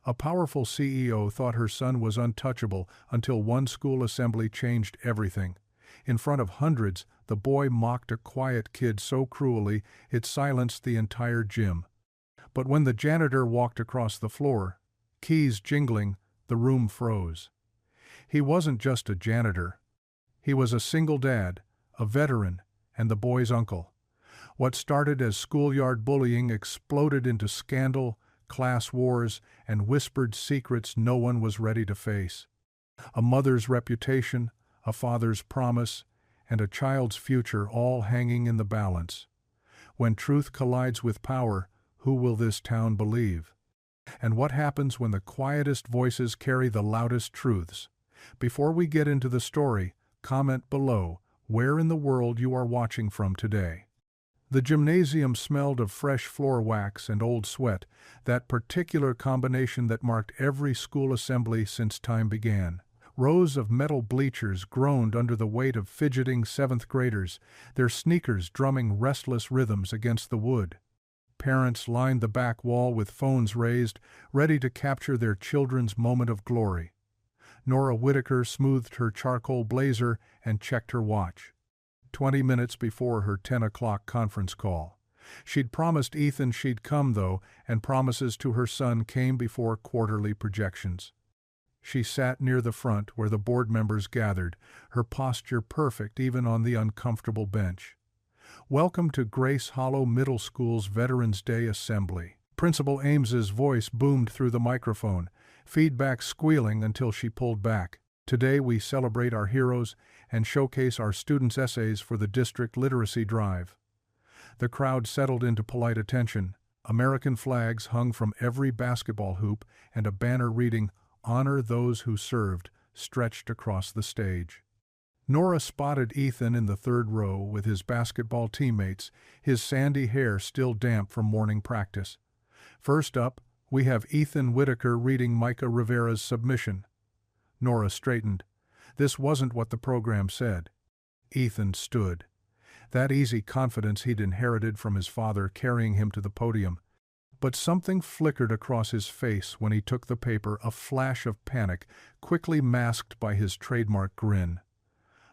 A powerful CEO thought her son was untouchable until one school assembly changed everything. In front of hundreds, the boy mocked a quiet kid so cruelly it silenced the entire gym. But when the janitor walked across the floor, keys jingling, the room froze. He wasn't just a janitor. He was a single dad, a veteran, and the boy's uncle. What started as schoolyard bullying exploded into scandal, class wars, and whispered secrets no one was ready to face. A mother's reputation, a father's promise, and a child's future all hanging in the balance. When truth collides with power, who will this town believe? And what happens when the quietest voices carry the loudest truths? Before we get into the story, comment below where in the world you are watching from today. The gymnasium smelled of fresh floor wax and old sweat, that particular combination that marked every school assembly since time began. Rows of metal bleachers groaned under the weight of fidgeting seventh graders, their sneakers drumming restless rhythms against the wood. Parents lined the back wall with phones raised, ready to capture their children's moment of glory. Nora Whitaker smoothed her charcoal blazer and checked her watch. 20 minutes before her 10 o'clock conference call. She'd promised Ethan she'd come, though, and promises to her son came before quarterly projections. She sat near the front where the board members gathered, her posture perfect even on the uncomfortable bench. Welcome to Grace Hollow Middle School's Veterans Day Assembly. Principal Ames's voice boomed through the microphone, feedback squealing until she pulled back. Today we celebrate our heroes and showcase our students' essays for the district literacy drive. The crowd settled into polite attention. American flags hung from every basketball hoop and a banner reading, "Honor those who served," stretched across the stage. Nora spotted Ethan in the third row with his basketball teammates, his sandy hair still damp from morning practice. First up, we have Ethan Whitaker reading Micah Rivera's submission. Nora straightened. This wasn't what the program said. Ethan stood. That easy confidence he'd inherited from his father carrying him to the podium. But something flickered across his face when he took the paper, a flash of panic, quickly masked by his trademark grin.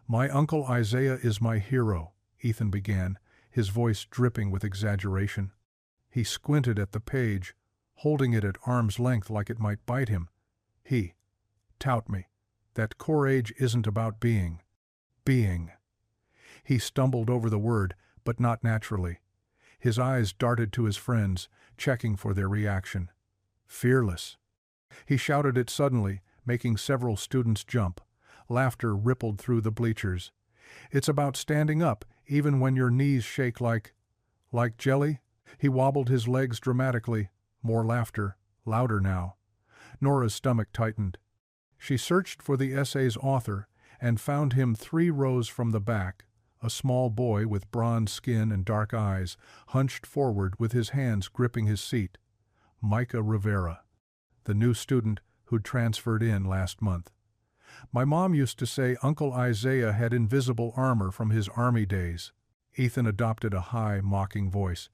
"My Uncle Isaiah is my hero," Ethan began, his voice dripping with exaggeration. He squinted at the page, holding it at arm's length like it might bite him. Tout me. That core age isn't about being. Being. He stumbled over the word, but not naturally. His eyes darted to his friends, checking for their reaction. Fearless. He shouted it suddenly, making several students jump. Laughter rippled through the bleachers. It's about standing up, even when your knees shake like jelly? He wobbled his legs dramatically. More laughter, louder now. Nora's stomach tightened. She searched for the essay's author and found him 3 rows from the back, a small boy with bronze skin and dark eyes, hunched forward with his hands gripping his seat. Micah Rivera, the new student who'd transferred in last month. My mom used to say Uncle Isaiah had invisible armor from his army days. Ethan adopted a high, mocking voice.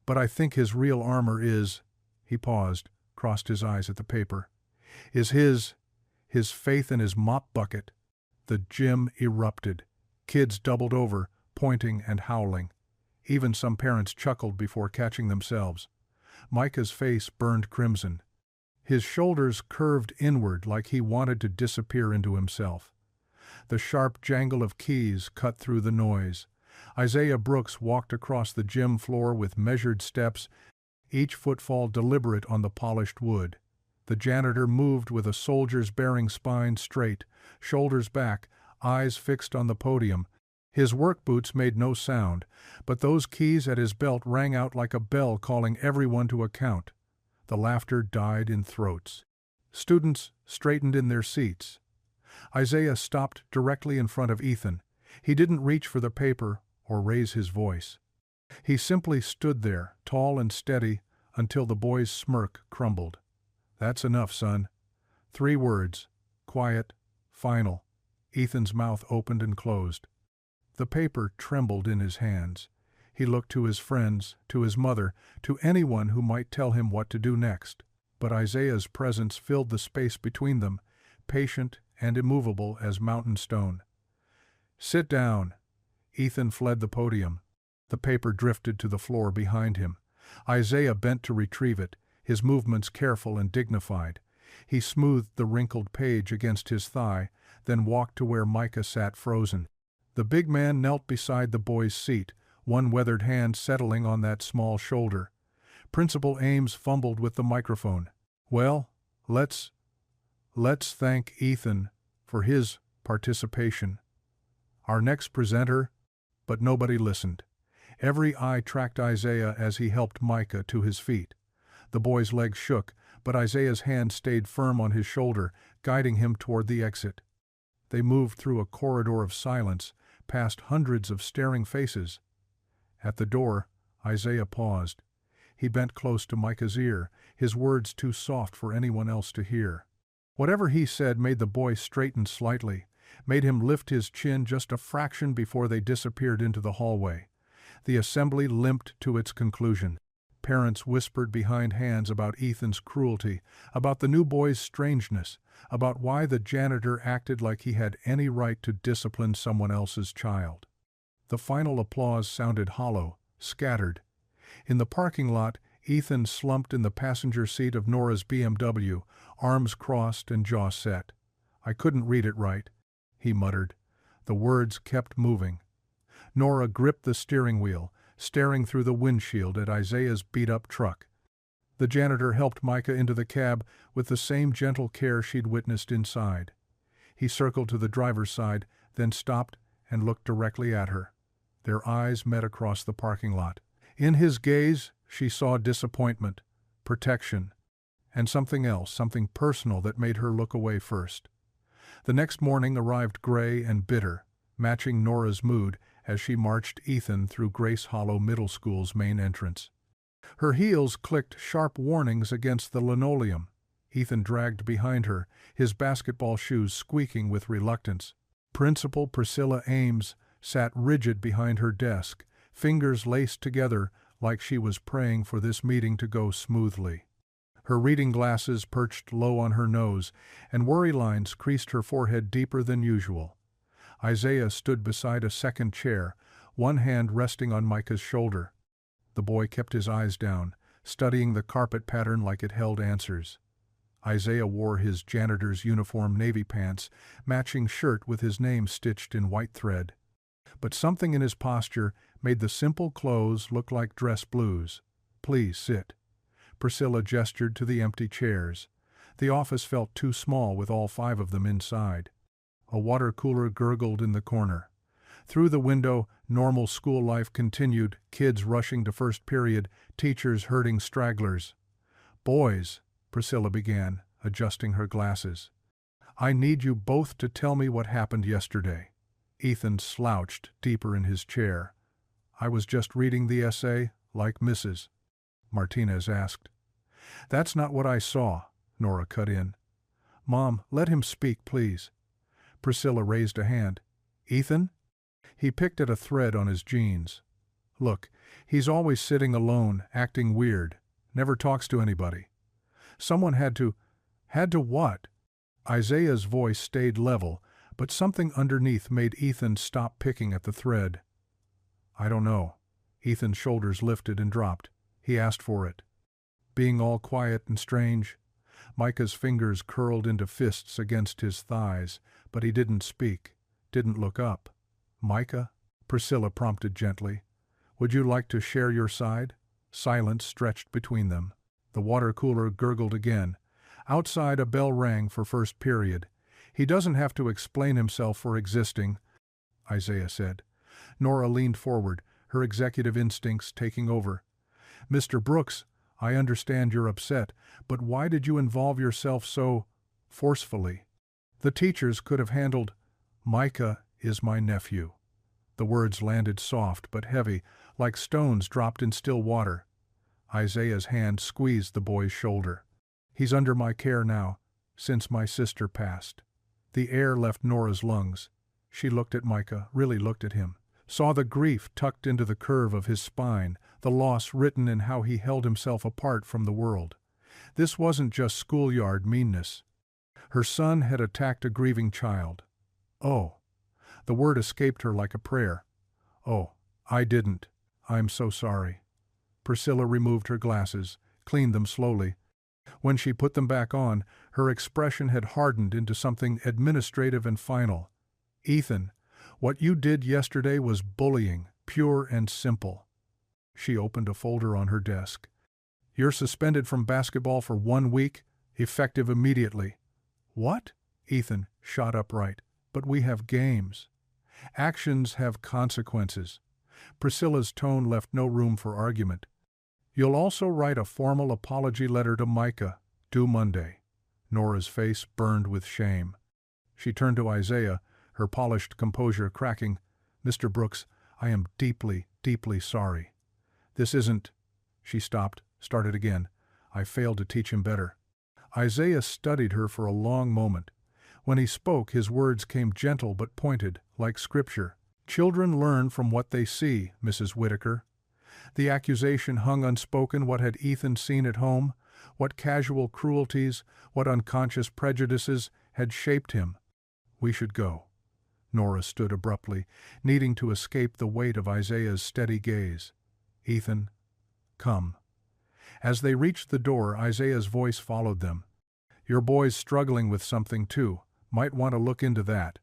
But I think his real armor is, he paused, crossed his eyes at the paper, is his faith in his mop bucket. The gym erupted. Kids doubled over, pointing and howling. Even some parents chuckled before catching themselves. Micah's face burned crimson. His shoulders curved inward like he wanted to disappear into himself. The sharp jangle of keys cut through the noise. Isaiah Brooks walked across the gym floor with measured steps, each footfall deliberate on the polished wood. The janitor moved with a soldier's bearing, spine straight, shoulders back, eyes fixed on the podium. His work boots made no sound, but those keys at his belt rang out like a bell calling everyone to account. The laughter died in throats. Students straightened in their seats. Isaiah stopped directly in front of Ethan. He didn't reach for the paper or raise his voice. He simply stood there, tall and steady, until the boy's smirk crumbled. "That's enough, son." 3 words, quiet, final. Ethan's mouth opened and closed. The paper trembled in his hands. He looked to his friends, to his mother, to anyone who might tell him what to do next. but Isaiah's presence filled the space between them, patient and immovable as mountain stone. "Sit down." Ethan fled the podium. The paper drifted to the floor behind him. Isaiah bent to retrieve it, his movements careful and dignified. He smoothed the wrinkled page against his thigh, then walked to where Micah sat frozen. The big man knelt beside the boy's seat, one weathered hand settling on that small shoulder. Principal Ames fumbled with the microphone. "Well, let's thank Ethan for his participation. Our next presenter," but nobody listened. Every eye tracked Isaiah as he helped Micah to his feet. The boy's legs shook, but Isaiah's hand stayed firm on his shoulder, guiding him toward the exit. They moved through a corridor of silence, past hundreds of staring faces. At the door, Isaiah paused. He bent close to Micah's ear, his words too soft for anyone else to hear. Whatever he said made the boy straighten slightly, made him lift his chin just a fraction before they disappeared into the hallway. The assembly limped to its conclusion. Parents whispered behind hands about Ethan's cruelty, about the new boy's strangeness, about why the janitor acted like he had any right to discipline someone else's child. The final applause sounded hollow, scattered. In the parking lot, Ethan slumped in the passenger seat of Nora's BMW, arms crossed and jaw set. "I couldn't read it right," he muttered. The words kept moving. Nora gripped the steering wheel, staring through the windshield at Isaiah's beat-up truck. The janitor helped Micah into the cab with the same gentle care she'd witnessed inside. He circled to the driver's side, then stopped and looked directly at her. Their eyes met across the parking lot. In his gaze, she saw disappointment, protection, and something else, something personal that made her look away first. The next morning arrived gray and bitter, matching Nora's mood as she marched Ethan through Grace Hollow Middle School's main entrance. Her heels clicked sharp warnings against the linoleum. Ethan dragged behind her, his basketball shoes squeaking with reluctance. Principal Priscilla Ames sat rigid behind her desk, fingers laced together like she was praying for this meeting to go smoothly. Her reading glasses perched low on her nose, and worry lines creased her forehead deeper than usual. Isaiah stood beside a second chair, one hand resting on Micah's shoulder. The boy kept his eyes down, studying the carpet pattern like it held answers. Isaiah wore his janitor's uniform navy pants, matching shirt with his name stitched in white thread. But something in his posture made the simple clothes look like dress blues. "Please sit." Priscilla gestured to the empty chairs. The office felt too small with all 5 of them inside. A water cooler gurgled in the corner. Through the window, normal school life continued, kids rushing to first period, teachers herding stragglers. "Boys," Priscilla began, adjusting her glasses. "I need you both to tell me what happened yesterday." Ethan slouched deeper in his chair. "I was just reading the essay, like Mrs. Martinez asked. "That's not what I saw," Nora cut in. "Mom, let him speak, please." Priscilla raised a hand. "Ethan?" He picked at a thread on his jeans. "Look, he's always sitting alone, acting weird, never talks to anybody. Someone had to what?" Isaiah's voice stayed level, but something underneath made Ethan stop picking at the thread. "I don't know." Ethan's shoulders lifted and dropped. He asked for it. Being all quiet and strange. Micah's fingers curled into fists against his thighs, but he didn't speak, didn't look up. "Micah?" Priscilla prompted gently. "Would you like to share your side?" Silence stretched between them. The water cooler gurgled again. Outside, a bell rang for first period. "He doesn't have to explain himself for existing," Isaiah said. Nora leaned forward, her executive instincts taking over. "Mr. Brooks, I understand you're upset, but why did you involve yourself so forcefully? The teachers could have handled—" "Micah is my nephew." The words landed soft but heavy, like stones dropped in still water. Isaiah's hand squeezed the boy's shoulder. "He's under my care now, since my sister passed." The air left Nora's lungs. She looked at Micah, really looked at him, saw the grief tucked into the curve of his spine, the loss written in how he held himself apart from the world. This wasn't just schoolyard meanness. Her son had attacked a grieving child. Oh, the word escaped her like a prayer. Oh, I didn't. I'm so sorry. Priscilla removed her glasses, cleaned them slowly. When she put them back on, her expression had hardened into something administrative and final. Ethan, what you did yesterday was bullying, pure and simple. She opened a folder on her desk. You're suspended from basketball for 1 week, effective immediately. What? Ethan shot upright. But we have games. Actions have consequences. Priscilla's tone left no room for argument. You'll also write a formal apology letter to Micah, due Monday. Nora's face burned with shame. She turned to Isaiah, her polished composure cracking. Mr. Brooks, I am deeply, deeply sorry. This isn't... She stopped, started again. I failed to teach him better. Isaiah studied her for a long moment. When he spoke, his words came gentle but pointed, like scripture. Children learn from what they see, Mrs. Whitaker. The accusation hung unspoken. What had Ethan seen at home? What casual cruelties, what unconscious prejudices had shaped him? We should go. Nora stood abruptly, needing to escape the weight of Isaiah's steady gaze. Ethan, come. As they reached the door, Isaiah's voice followed them. Your boy's struggling with something too. Might want to look into that.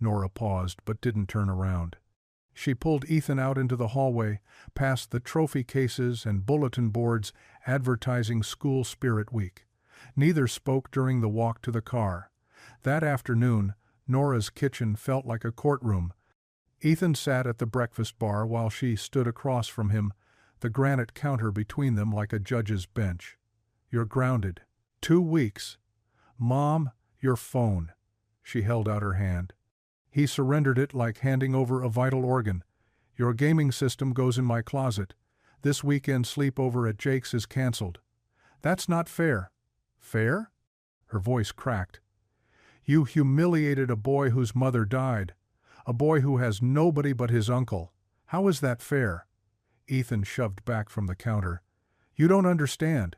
Nora paused, but didn't turn around. She pulled Ethan out into the hallway, past the trophy cases and bulletin boards advertising School Spirit Week. Neither spoke during the walk to the car. That afternoon, Nora's kitchen felt like a courtroom. Ethan sat at the breakfast bar while she stood across from him, the granite counter between them like a judge's bench. You're grounded. 2 weeks. Mom, your phone. She held out her hand. He surrendered it like handing over a vital organ. Your gaming system goes in my closet. This weekend sleepover at Jake's is canceled. That's not fair. Fair? Her voice cracked. You humiliated a boy whose mother died. A boy who has nobody but his uncle. How is that fair? Ethan shoved back from the counter. You don't understand.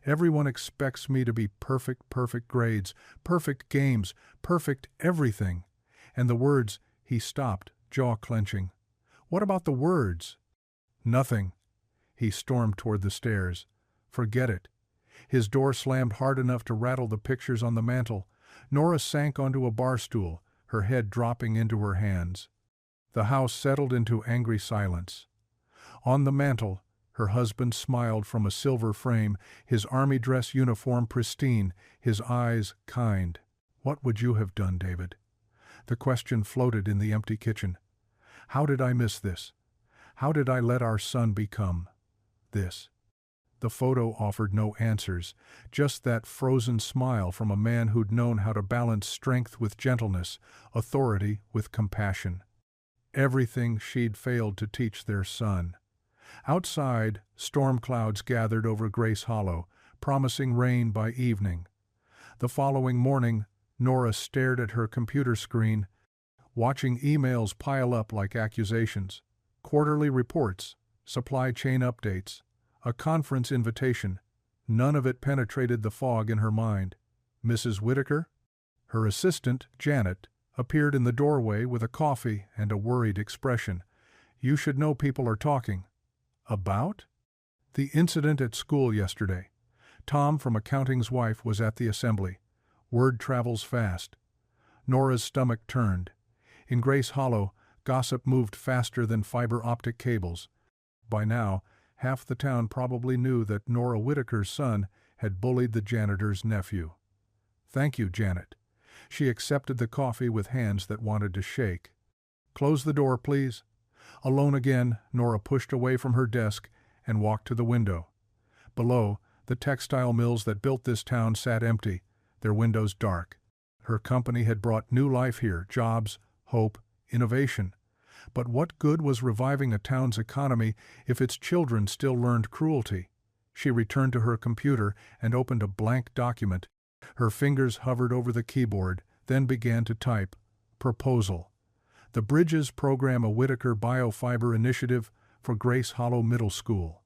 Everyone expects me to be perfect grades, perfect games, perfect everything. And the words, he stopped, jaw clenching. What about the words? Nothing. He stormed toward the stairs. Forget it. His door slammed hard enough to rattle the pictures on the mantel. Nora sank onto a bar stool, her head dropping into her hands. The house settled into angry silence. On the mantel, her husband smiled from a silver frame, his army dress uniform pristine, his eyes kind. What would you have done, David? The question floated in the empty kitchen. How did I miss this? How did I let our son become this? The photo offered no answers, just that frozen smile from a man who'd known how to balance strength with gentleness, authority with compassion. Everything she'd failed to teach their son. Outside, storm clouds gathered over Grace Hollow, promising rain by evening. The following morning, Nora stared at her computer screen, watching emails pile up like accusations, quarterly reports, supply chain updates, a conference invitation. None of it penetrated the fog in her mind. Mrs. Whitaker? Her assistant, Janet, appeared in the doorway with a coffee and a worried expression. You should know people are talking. About? The incident at school yesterday. Tom from accounting's wife was at the assembly. Word travels fast. Nora's stomach turned. In Grace Hollow, gossip moved faster than fiber optic cables. By now, half the town probably knew that Nora Whitaker's son had bullied the janitor's nephew. Thank you, Janet. She accepted the coffee with hands that wanted to shake. Close the door, please. Alone again, Nora pushed away from her desk and walked to the window. Below, the textile mills that built this town sat empty, their windows dark. Her company had brought new life here, jobs, hope, innovation. But what good was reviving a town's economy if its children still learned cruelty? She returned to her computer and opened a blank document. Her fingers hovered over the keyboard, then began to type. Proposal. The Bridges program a Whitaker Biofiber initiative for Grace Hollow Middle School.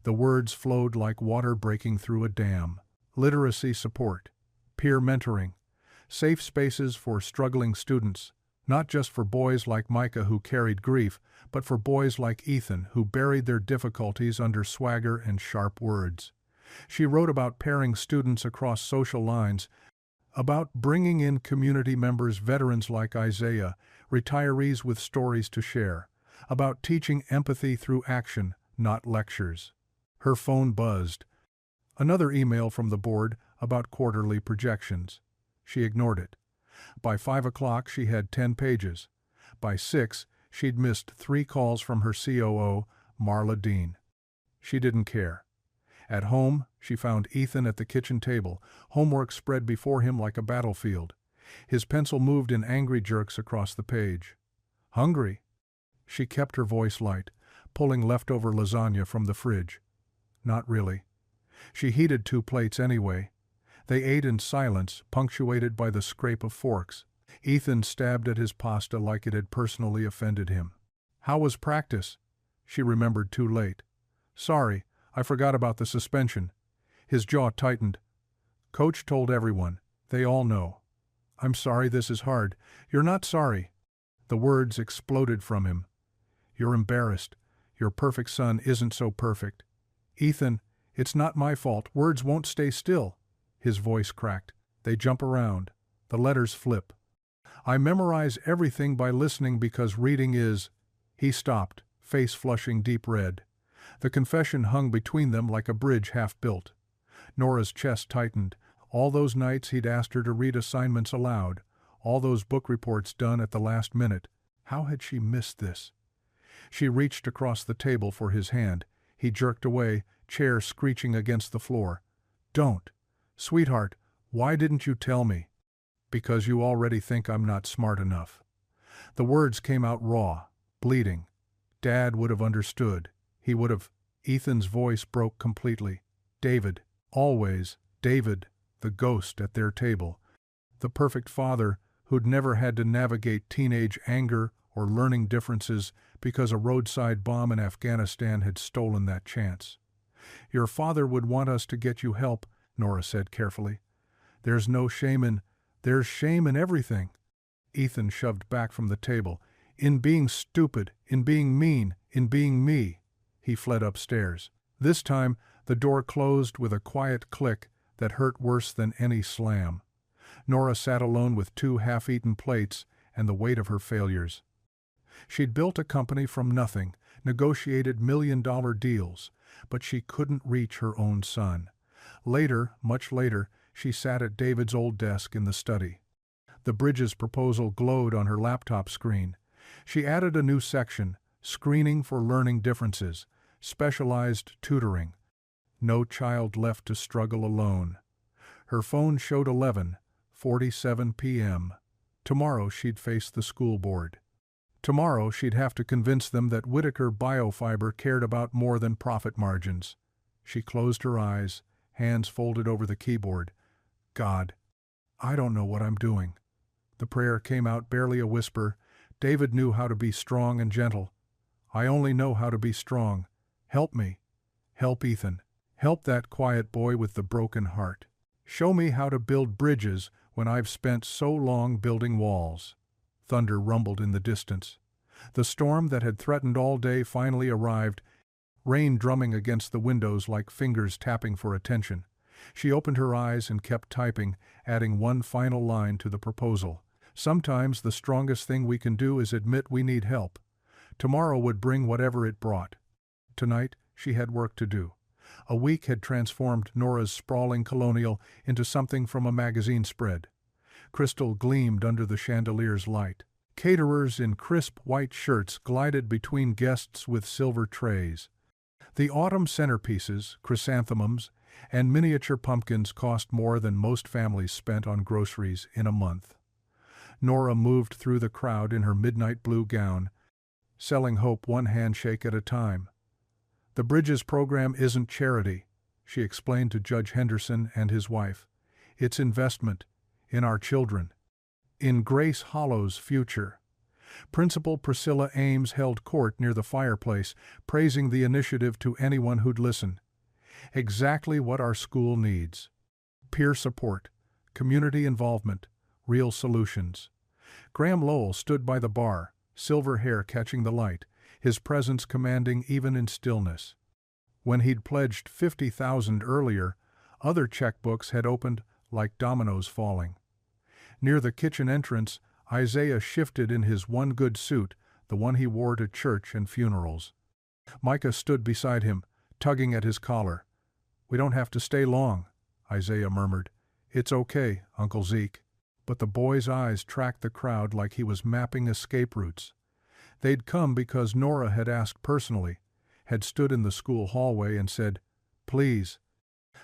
The words flowed like water breaking through a dam. Literacy support, peer mentoring, safe spaces for struggling students, not just for boys like Micah who carried grief, but for boys like Ethan who buried their difficulties under swagger and sharp words. She wrote about pairing students across social lines, about bringing in community members, veterans like Isaiah, retirees with stories to share, about teaching empathy through action, not lectures. Her phone buzzed. Another email from the board about quarterly projections. She ignored it. By 5 o'clock she had 10 pages. By 6 she'd missed 3 calls from her COO, Marla Dean. She didn't care. At home, she found Ethan at the kitchen table, homework spread before him like a battlefield. His pencil moved in angry jerks across the page. Hungry? She kept her voice light, pulling leftover lasagna from the fridge. Not really. She heated 2 plates anyway. They ate in silence, punctuated by the scrape of forks. Ethan stabbed at his pasta like it had personally offended him. How was practice? She remembered too late. Sorry, I forgot about the suspension. His jaw tightened. Coach told everyone. They all know. I'm sorry this is hard. You're not sorry. The words exploded from him. You're embarrassed. Your perfect son isn't so perfect. Ethan, it's not my fault. Words won't stay still. His voice cracked. They jump around. The letters flip. I memorize everything by listening because reading is... He stopped, face flushing deep red. The confession hung between them like a bridge half built. Nora's chest tightened. All those nights he'd asked her to read assignments aloud, all those book reports done at the last minute. How had she missed this? She reached across the table for his hand. He jerked away, chair screeching against the floor. Don't. Sweetheart, why didn't you tell me? Because you already think I'm not smart enough. The words came out raw, bleeding. Dad would have understood. He would have. Ethan's voice broke completely. David, always, David, the ghost at their table. The perfect father who'd never had to navigate teenage anger or learning differences because a roadside bomb in Afghanistan had stolen that chance. Your father would want us to get you help, Nora said carefully. There's shame in everything. Ethan shoved back from the table. In being stupid, in being mean, in being me. He fled upstairs. This time, the door closed with a quiet click that hurt worse than any slam. Nora sat alone with 2 half-eaten plates and the weight of her failures. She'd built a company from nothing, negotiated million-dollar deals, but she couldn't reach her own son. Later, much later, she sat at David's old desk in the study. The Bridges proposal glowed on her laptop screen. She added a new section, screening for learning differences, specialized tutoring. No child left to struggle alone. Her phone showed 11:47 p.m. Tomorrow she'd face the school board. Tomorrow she'd have to convince them that Whitaker Biofiber cared about more than profit margins. She closed her eyes, hands folded over the keyboard. God, I don't know what I'm doing. The prayer came out barely a whisper. David knew how to be strong and gentle. I only know how to be strong. Help me. Help Ethan. Help that quiet boy with the broken heart. Show me how to build bridges when I've spent so long building walls. Thunder rumbled in the distance. The storm that had threatened all day finally arrived, rain drumming against the windows like fingers tapping for attention. She opened her eyes and kept typing, adding one final line to the proposal. Sometimes the strongest thing we can do is admit we need help. Tomorrow would bring whatever it brought. Tonight, she had work to do. A week had transformed Nora's sprawling colonial into something from a magazine spread. Crystal gleamed under the chandelier's light. Caterers in crisp white shirts glided between guests with silver trays. The autumn centerpieces, chrysanthemums, and miniature pumpkins cost more than most families spent on groceries in a month. Nora moved through the crowd in her midnight blue gown, selling hope one handshake at a time. The Bridges program isn't charity, she explained to Judge Henderson and his wife. It's investment in our children, in Grace Hollow's future. Principal Priscilla Ames held court near the fireplace, praising the initiative to anyone who'd listen. Exactly what our school needs. Peer support, community involvement, real solutions. Graham Lowell stood by the bar, silver hair catching the light, his presence commanding even in stillness. When he'd pledged $50,000 earlier, other checkbooks had opened like dominoes falling. Near the kitchen entrance, Isaiah shifted in his one good suit, the one he wore to church and funerals. Micah stood beside him, tugging at his collar. "We don't have to stay long," Isaiah murmured. "It's okay, Uncle Zeke." But the boy's eyes tracked the crowd like he was mapping escape routes. They'd come because Nora had asked personally, had stood in the school hallway and said, "Please.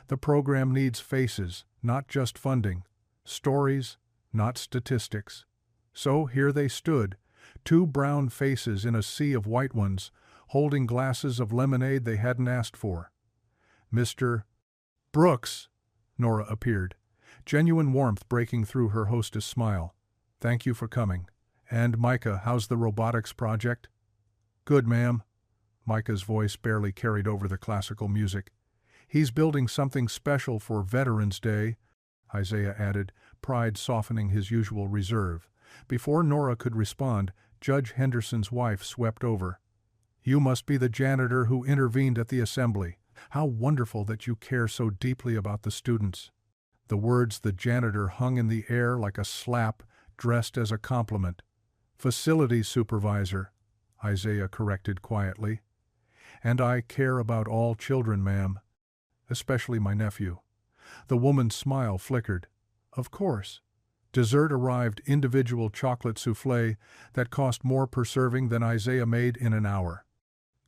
The program needs faces, not just funding. Stories, not statistics." So here they stood, two brown faces in a sea of white ones, holding glasses of lemonade they hadn't asked for. "Mr. Brooks," Nora appeared, genuine warmth breaking through her hostess' smile. "Thank you for coming. And Micah, how's the robotics project?" "Good, ma'am." Micah's voice barely carried over the classical music. "He's building something special for Veterans Day," Isaiah added, pride softening his usual reserve. Before Nora could respond, Judge Henderson's wife swept over. "You must be the janitor who intervened at the assembly. How wonderful that you care so deeply about the students." The words "the janitor" hung in the air like a slap, dressed as a compliment. "Facilities supervisor," Isaiah corrected quietly. "And I care about all children, ma'am. Especially my nephew." The woman's smile flickered. "Of course." Dessert arrived, individual chocolate souffle that cost more per serving than Isaiah made in an hour.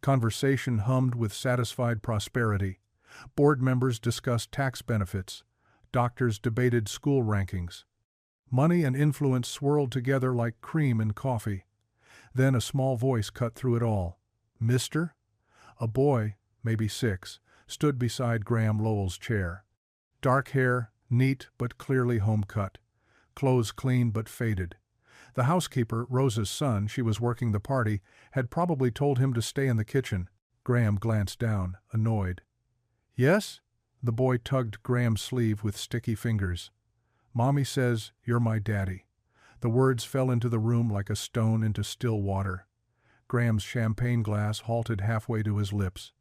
Conversation hummed with satisfied prosperity. Board members discussed tax benefits. Doctors debated school rankings. Money and influence swirled together like cream in coffee. Then a small voice cut through it all. "Mister?" A boy, maybe 6, stood beside Graham Lowell's chair. Dark hair, neat but clearly home-cut. Clothes clean but faded. The housekeeper, Rosa's son, she was working the party, had probably told him to stay in the kitchen. Graham glanced down, annoyed. "Yes?" The boy tugged Graham's sleeve with sticky fingers. "Mommy says you're my daddy." The words fell into the room like a stone into still water. Graham's champagne glass halted halfway to his lips.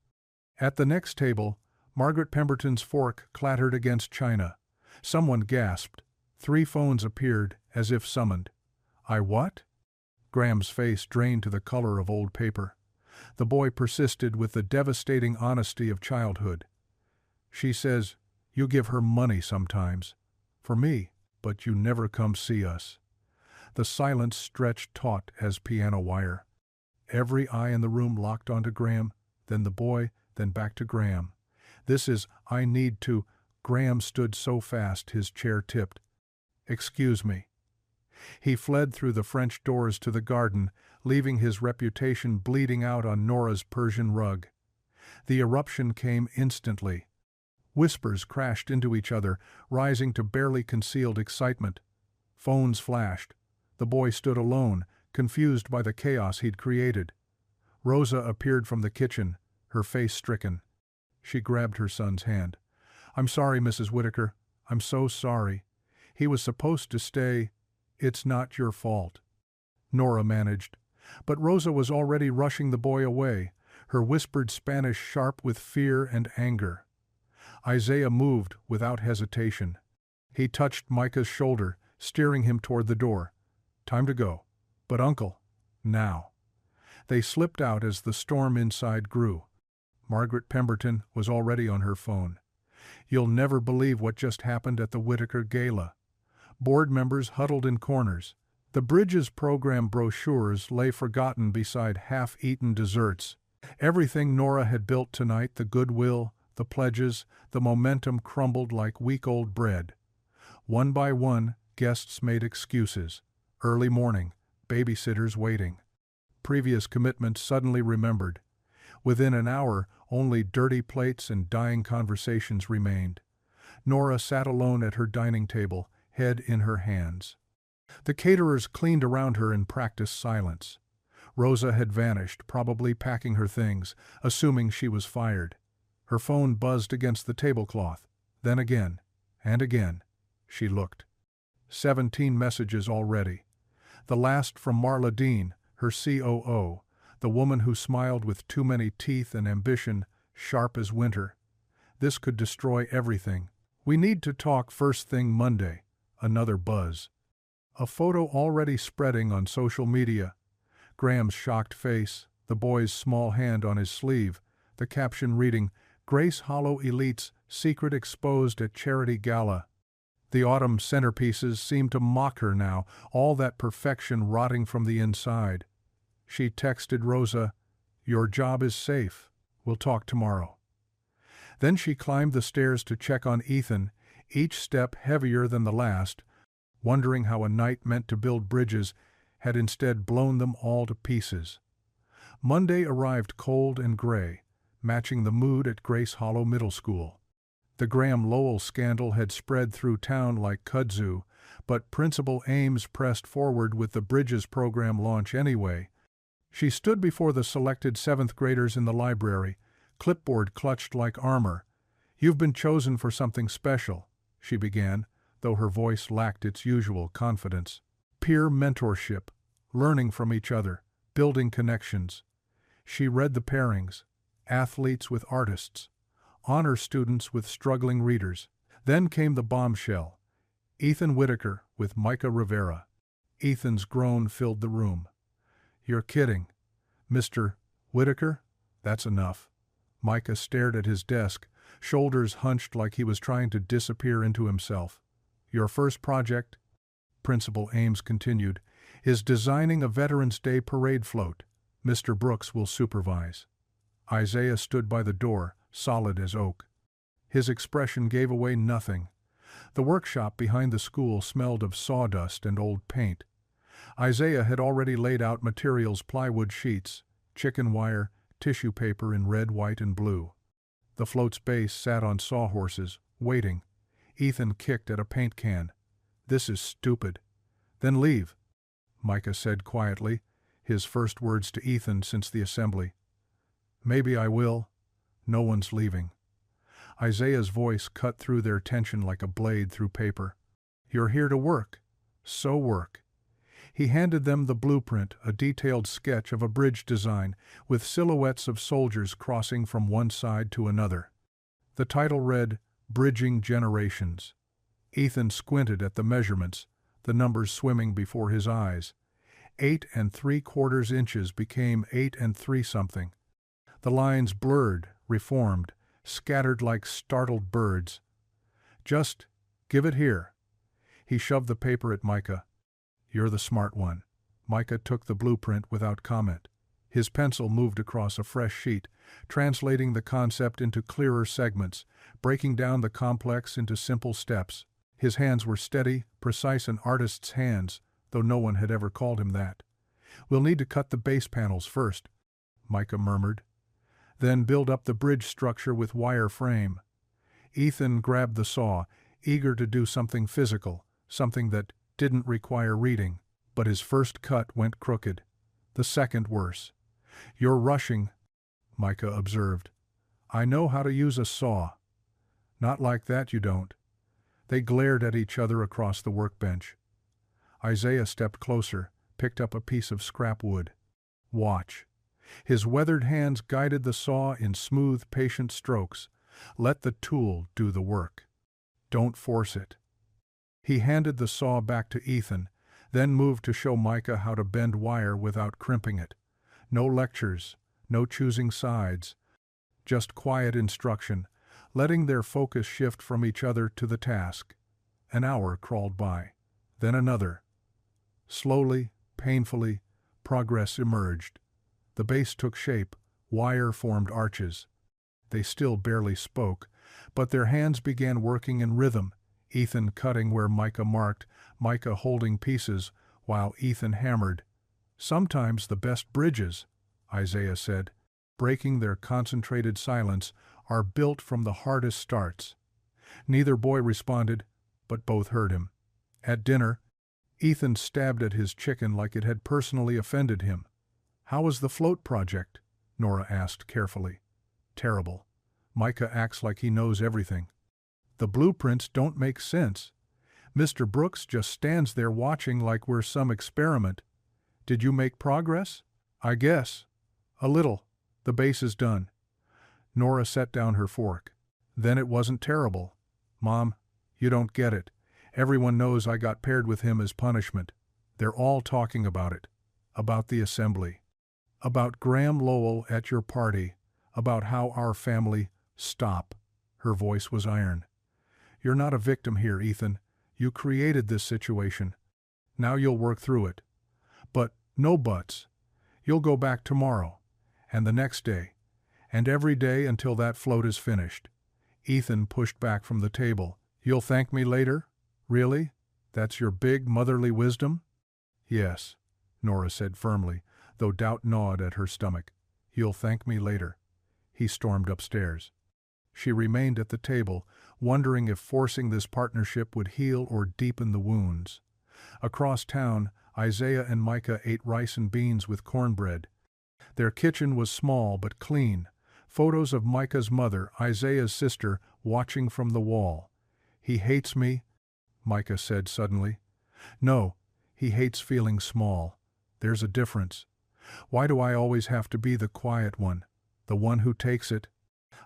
At the next table, Margaret Pemberton's fork clattered against china. Someone gasped. 3 phones appeared, as if summoned. "I what?" Graham's face drained to the color of old paper. The boy persisted with the devastating honesty of childhood. "She says you give her money sometimes. For me, but you never come see us." The silence stretched taut as piano wire. Every eye in the room locked onto Graham, then the boy, then back to Graham. "This is, I need to." Graham stood so fast his chair tipped. "Excuse me." He fled through the French doors to the garden, leaving his reputation bleeding out on Nora's Persian rug. The eruption came instantly. Whispers crashed into each other, rising to barely concealed excitement. Phones flashed. The boy stood alone, confused by the chaos he'd created. Rosa appeared from the kitchen, her face stricken. She grabbed her son's hand. "I'm sorry, Mrs. Whitaker. I'm so sorry. He was supposed to stay. It's not your fault." Nora managed. But Rosa was already rushing the boy away, her whispered Spanish sharp with fear and anger. Isaiah moved without hesitation. He touched Micah's shoulder, steering him toward the door. "Time to go." "But Uncle." "Now." They slipped out as the storm inside grew. Margaret Pemberton was already on her phone. "You'll never believe what just happened at the Whitaker Gala." Board members huddled in corners. The Bridges program brochures lay forgotten beside half-eaten desserts. Everything Nora had built tonight, the goodwill, the pledges, the momentum, crumbled like week-old bread. One by one, guests made excuses. Early morning, babysitters waiting. Previous commitments suddenly remembered. Within an hour, only dirty plates and dying conversations remained. Nora sat alone at her dining table, head in her hands. The caterers cleaned around her in practiced silence. Rosa had vanished, probably packing her things, assuming she was fired. Her phone buzzed against the tablecloth. Then again, and again. She looked. 17 messages already. The last from Marla Dean, her COO, the woman who smiled with too many teeth and ambition, sharp as winter. This could destroy everything. We need to talk first thing Monday. Another buzz. A photo already spreading on social media. Graham's shocked face, the boy's small hand on his sleeve, the caption reading, "Grace Hollow Elite's secret exposed at charity gala." The autumn centerpieces seemed to mock her now, all that perfection rotting from the inside. She texted Rosa, "Your job is safe. We'll talk tomorrow." Then she climbed the stairs to check on Ethan, each step heavier than the last, wondering how a night meant to build bridges had instead blown them all to pieces. Monday arrived cold and gray, matching the mood at Grace Hollow Middle School. The Graham Lowell scandal had spread through town like kudzu, but Principal Ames pressed forward with the Bridges program launch anyway. She stood before the selected 7th graders in the library, clipboard clutched like armor. "You've been chosen for something special," she began, though her voice lacked its usual confidence. "Peer mentorship, learning from each other, building connections." She read the pairings, athletes with artists, honor students with struggling readers. Then came the bombshell. Ethan Whitaker with Micah Rivera. Ethan's groan filled the room. "You're kidding. Mr. Whitaker? That's enough." Micah stared at his desk, shoulders hunched like he was trying to disappear into himself. "Your first project," Principal Ames continued, "is designing a Veterans Day parade float. Mr. Brooks will supervise." Isaiah stood by the door, solid as oak. His expression gave away nothing. The workshop behind the school smelled of sawdust and old paint. Isaiah had already laid out materials: plywood sheets, chicken wire, tissue paper in red, white, and blue. The float's base sat on sawhorses, waiting. Ethan kicked at a paint can. "This is stupid." "Then leave," Micah said quietly, his first words to Ethan since the assembly. "Maybe I will." "No one's leaving." Isaiah's voice cut through their tension like a blade through paper. "You're here to work. So work." He handed them the blueprint, a detailed sketch of a bridge design, with silhouettes of soldiers crossing from one side to another. The title read, "Bridging Generations." Ethan squinted at the measurements, the numbers swimming before his eyes. 8 3/4 inches became 8 3 something. The lines blurred, reformed, scattered like startled birds. "Just give it here." He shoved the paper at Micah. "You're the smart one." Micah took the blueprint without comment. His pencil moved across a fresh sheet, translating the concept into clearer segments, breaking down the complex into simple steps. His hands were steady, precise, an artist's hands, though no one had ever called him that. "We'll need to cut the base panels first," Micah murmured. "Then build up the bridge structure with wire frame." Ethan grabbed the saw, eager to do something physical, something that didn't require reading. But his first cut went crooked. The second worse. "You're rushing," Micah observed. "I know how to use a saw." "Not like that, you don't." They glared at each other across the workbench. Isaiah stepped closer, picked up a piece of scrap wood. "Watch." His weathered hands guided the saw in smooth, patient strokes. "Let the tool do the work. Don't force it." He handed the saw back to Ethan, then moved to show Micah how to bend wire without crimping it. No lectures, no choosing sides, just quiet instruction, letting their focus shift from each other to the task. An hour crawled by, then another. Slowly, painfully, progress emerged. The base took shape, wire formed arches. They still barely spoke, but their hands began working in rhythm, Ethan cutting where Micah marked, Micah holding pieces, while Ethan hammered. "Sometimes the best bridges," Isaiah said, breaking their concentrated silence, "are built from the hardest starts." Neither boy responded, but both heard him. At dinner, Ethan stabbed at his chicken like it had personally offended him. "How was the float project?" Nora asked carefully. "Terrible. Micah acts like he knows everything. The blueprints don't make sense. Mr. Brooks just stands there watching like we're some experiment. Did you make progress?" "I guess. A little. The base is done." Nora set down her fork. "Then it wasn't terrible. Mom, you don't get it. Everyone knows I got paired with him as punishment. They're all talking about it. About the assembly. About Graham Lowell at your party. About how our family—" "Stop." Her voice was iron. "You're not a victim here, Ethan. You created this situation. Now you'll work through it. But, no buts. You'll go back tomorrow. And the next day. And every day until that float is finished." Ethan pushed back from the table. "You'll thank me later? Really? That's your big motherly wisdom?" "Yes," Nora said firmly, though doubt gnawed at her stomach. "You'll thank me later." He stormed upstairs. She remained at the table, wondering if forcing this partnership would heal or deepen the wounds. Across town, Isaiah and Micah ate rice and beans with cornbread. Their kitchen was small but clean. Photos of Micah's mother, Isaiah's sister, watching from the wall. "He hates me," Micah said suddenly. "No, he hates feeling small. There's a difference. Why do I always have to be the quiet one, the one who takes it?"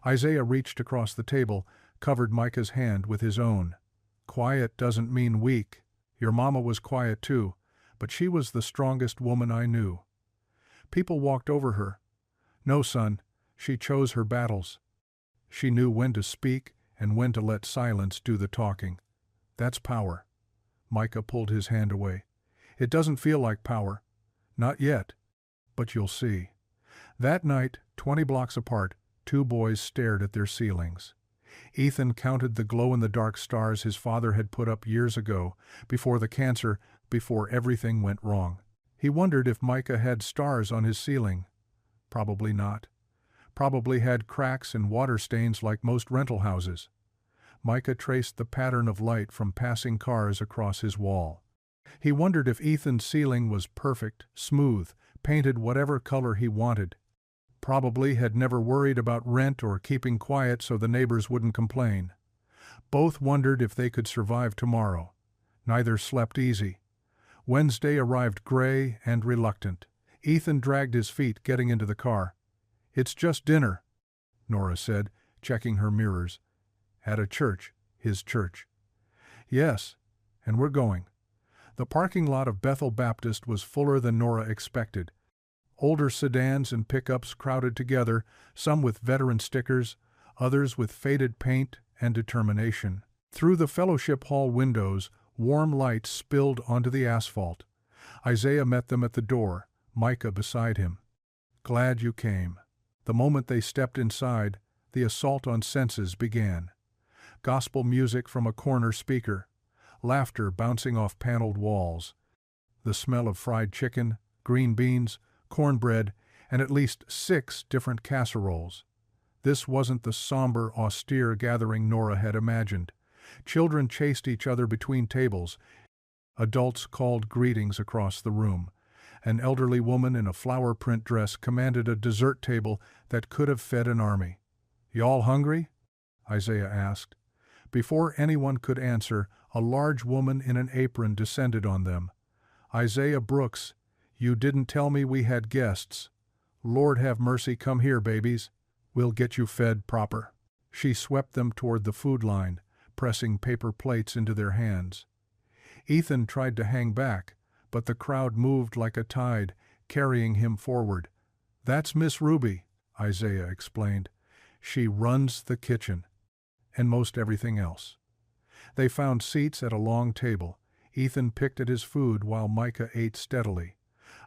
Isaiah reached across the table, covered Micah's hand with his own. "Quiet doesn't mean weak. Your mama was quiet too, but she was the strongest woman I knew. People walked over her. No, son, she chose her battles. She knew when to speak and when to let silence do the talking. That's power." Micah pulled his hand away. "It doesn't feel like power. Not yet. But you'll see." That night, 20 blocks apart, two boys stared at their ceilings. Ethan counted the glow-in-the-dark stars his father had put up years ago, before the cancer, before everything went wrong. He wondered if Micah had stars on his ceiling. Probably not. Probably had cracks and water stains like most rental houses. Micah traced the pattern of light from passing cars across his wall. He wondered if Ethan's ceiling was perfect, smooth, painted whatever color he wanted. Probably had never worried about rent or keeping quiet so the neighbors wouldn't complain. Both wondered if they could survive tomorrow. Neither slept easy. Wednesday arrived gray and reluctant. Ethan dragged his feet getting into the car. "It's just dinner," Nora said, checking her mirrors. "At a church, his church." "Yes, and we're going." The parking lot of Bethel Baptist was fuller than Nora expected. Older sedans and pickups crowded together, some with veteran stickers, others with faded paint and determination. Through the fellowship hall windows, warm light spilled onto the asphalt. Isaiah met them at the door, Micah beside him. "Glad you came." The moment they stepped inside, the assault on senses began. Gospel music from a corner speaker, laughter bouncing off paneled walls, the smell of fried chicken, green beans, cornbread, and at least 6 different casseroles. This wasn't the somber, austere gathering Nora had imagined. Children chased each other between tables. Adults called greetings across the room. An elderly woman in a flower print dress commanded a dessert table that could have fed an army. "Y'all hungry?" Isaiah asked. Before anyone could answer, a large woman in an apron descended on them. "Isaiah Brooks, you didn't tell me we had guests. Lord have mercy, come here, babies. We'll get you fed proper." She swept them toward the food line, pressing paper plates into their hands. Ethan tried to hang back, but the crowd moved like a tide, carrying him forward. "That's Miss Ruby," Isaiah explained. "She runs the kitchen." And most everything else. They found seats at a long table. Ethan picked at his food while Micah ate steadily.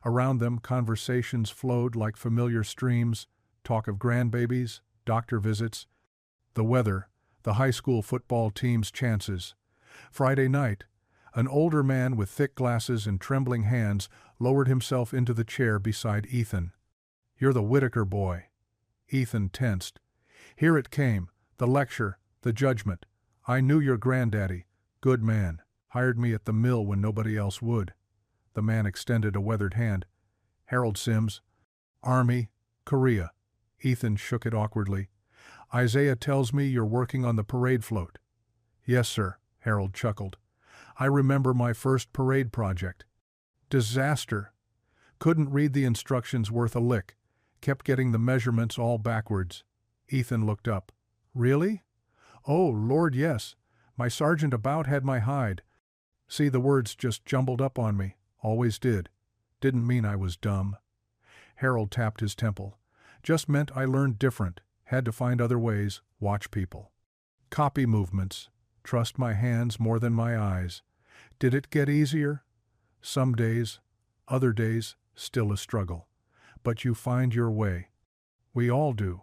Around them, conversations flowed like familiar streams, talk of grandbabies, doctor visits, the weather, the high school football team's chances. Friday night, an older man with thick glasses and trembling hands lowered himself into the chair beside Ethan. "You're the Whitaker boy." Ethan tensed. Here it came, the lecture, the judgment. "I knew your granddaddy. Good man." Hired me at the mill when nobody else would." The man extended a weathered hand. "Harold Sims. Army, Korea." Ethan shook it awkwardly. "Isaiah tells me you're working on the parade float." "Yes, sir," Harold chuckled. "I remember my first parade project. Disaster. Couldn't read the instructions worth a lick. Kept getting the measurements all backwards." Ethan looked up. "Really?" "Oh, Lord, yes. My sergeant about had my hide. See, the words just jumbled up on me. Always did. Didn't mean I was dumb." Harold tapped his temple. "Just meant I learned different. Had to find other ways, watch people. Copy movements. Trust my hands more than my eyes. Did it get easier? Some days. Other days, still a struggle. But you find your way. We all do."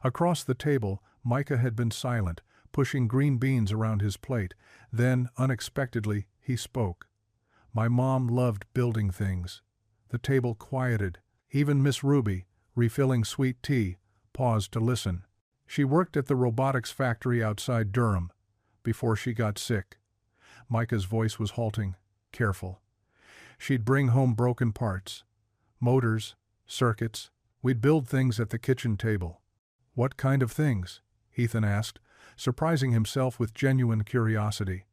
Across the table, Micah had been silent, pushing green beans around his plate. Then, unexpectedly, he spoke. "My mom loved building things." The table quieted. Even Miss Ruby, refilling sweet tea, paused to listen. "She worked at the robotics factory outside Durham, before she got sick." Micah's voice was halting, careful. "She'd bring home broken parts. Motors, circuits. We'd build things at the kitchen table." "What kind of things?" Ethan asked, surprising himself with genuine curiosity.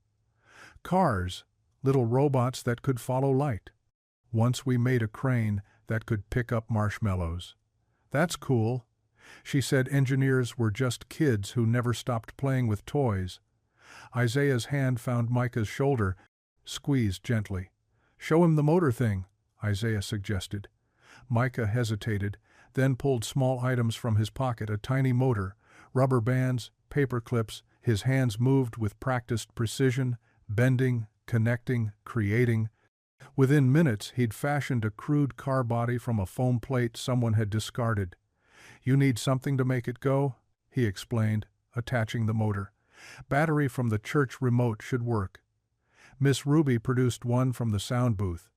"Cars, little robots that could follow light. Once we made a crane that could pick up marshmallows." "That's cool." She said engineers were just kids who never stopped playing with toys. Isaiah's hand found Micah's shoulder, squeezed gently. "Show him the motor thing," Isaiah suggested. Micah hesitated, then pulled small items from his pocket, a tiny motor, rubber bands, paper clips. His hands moved with practiced precision, bending, connecting, creating. Within minutes, he'd fashioned a crude car body from a foam plate someone had discarded. "You need something to make it go," he explained, attaching the motor. "Battery from the church remote should work." Miss Ruby produced one from the sound booth.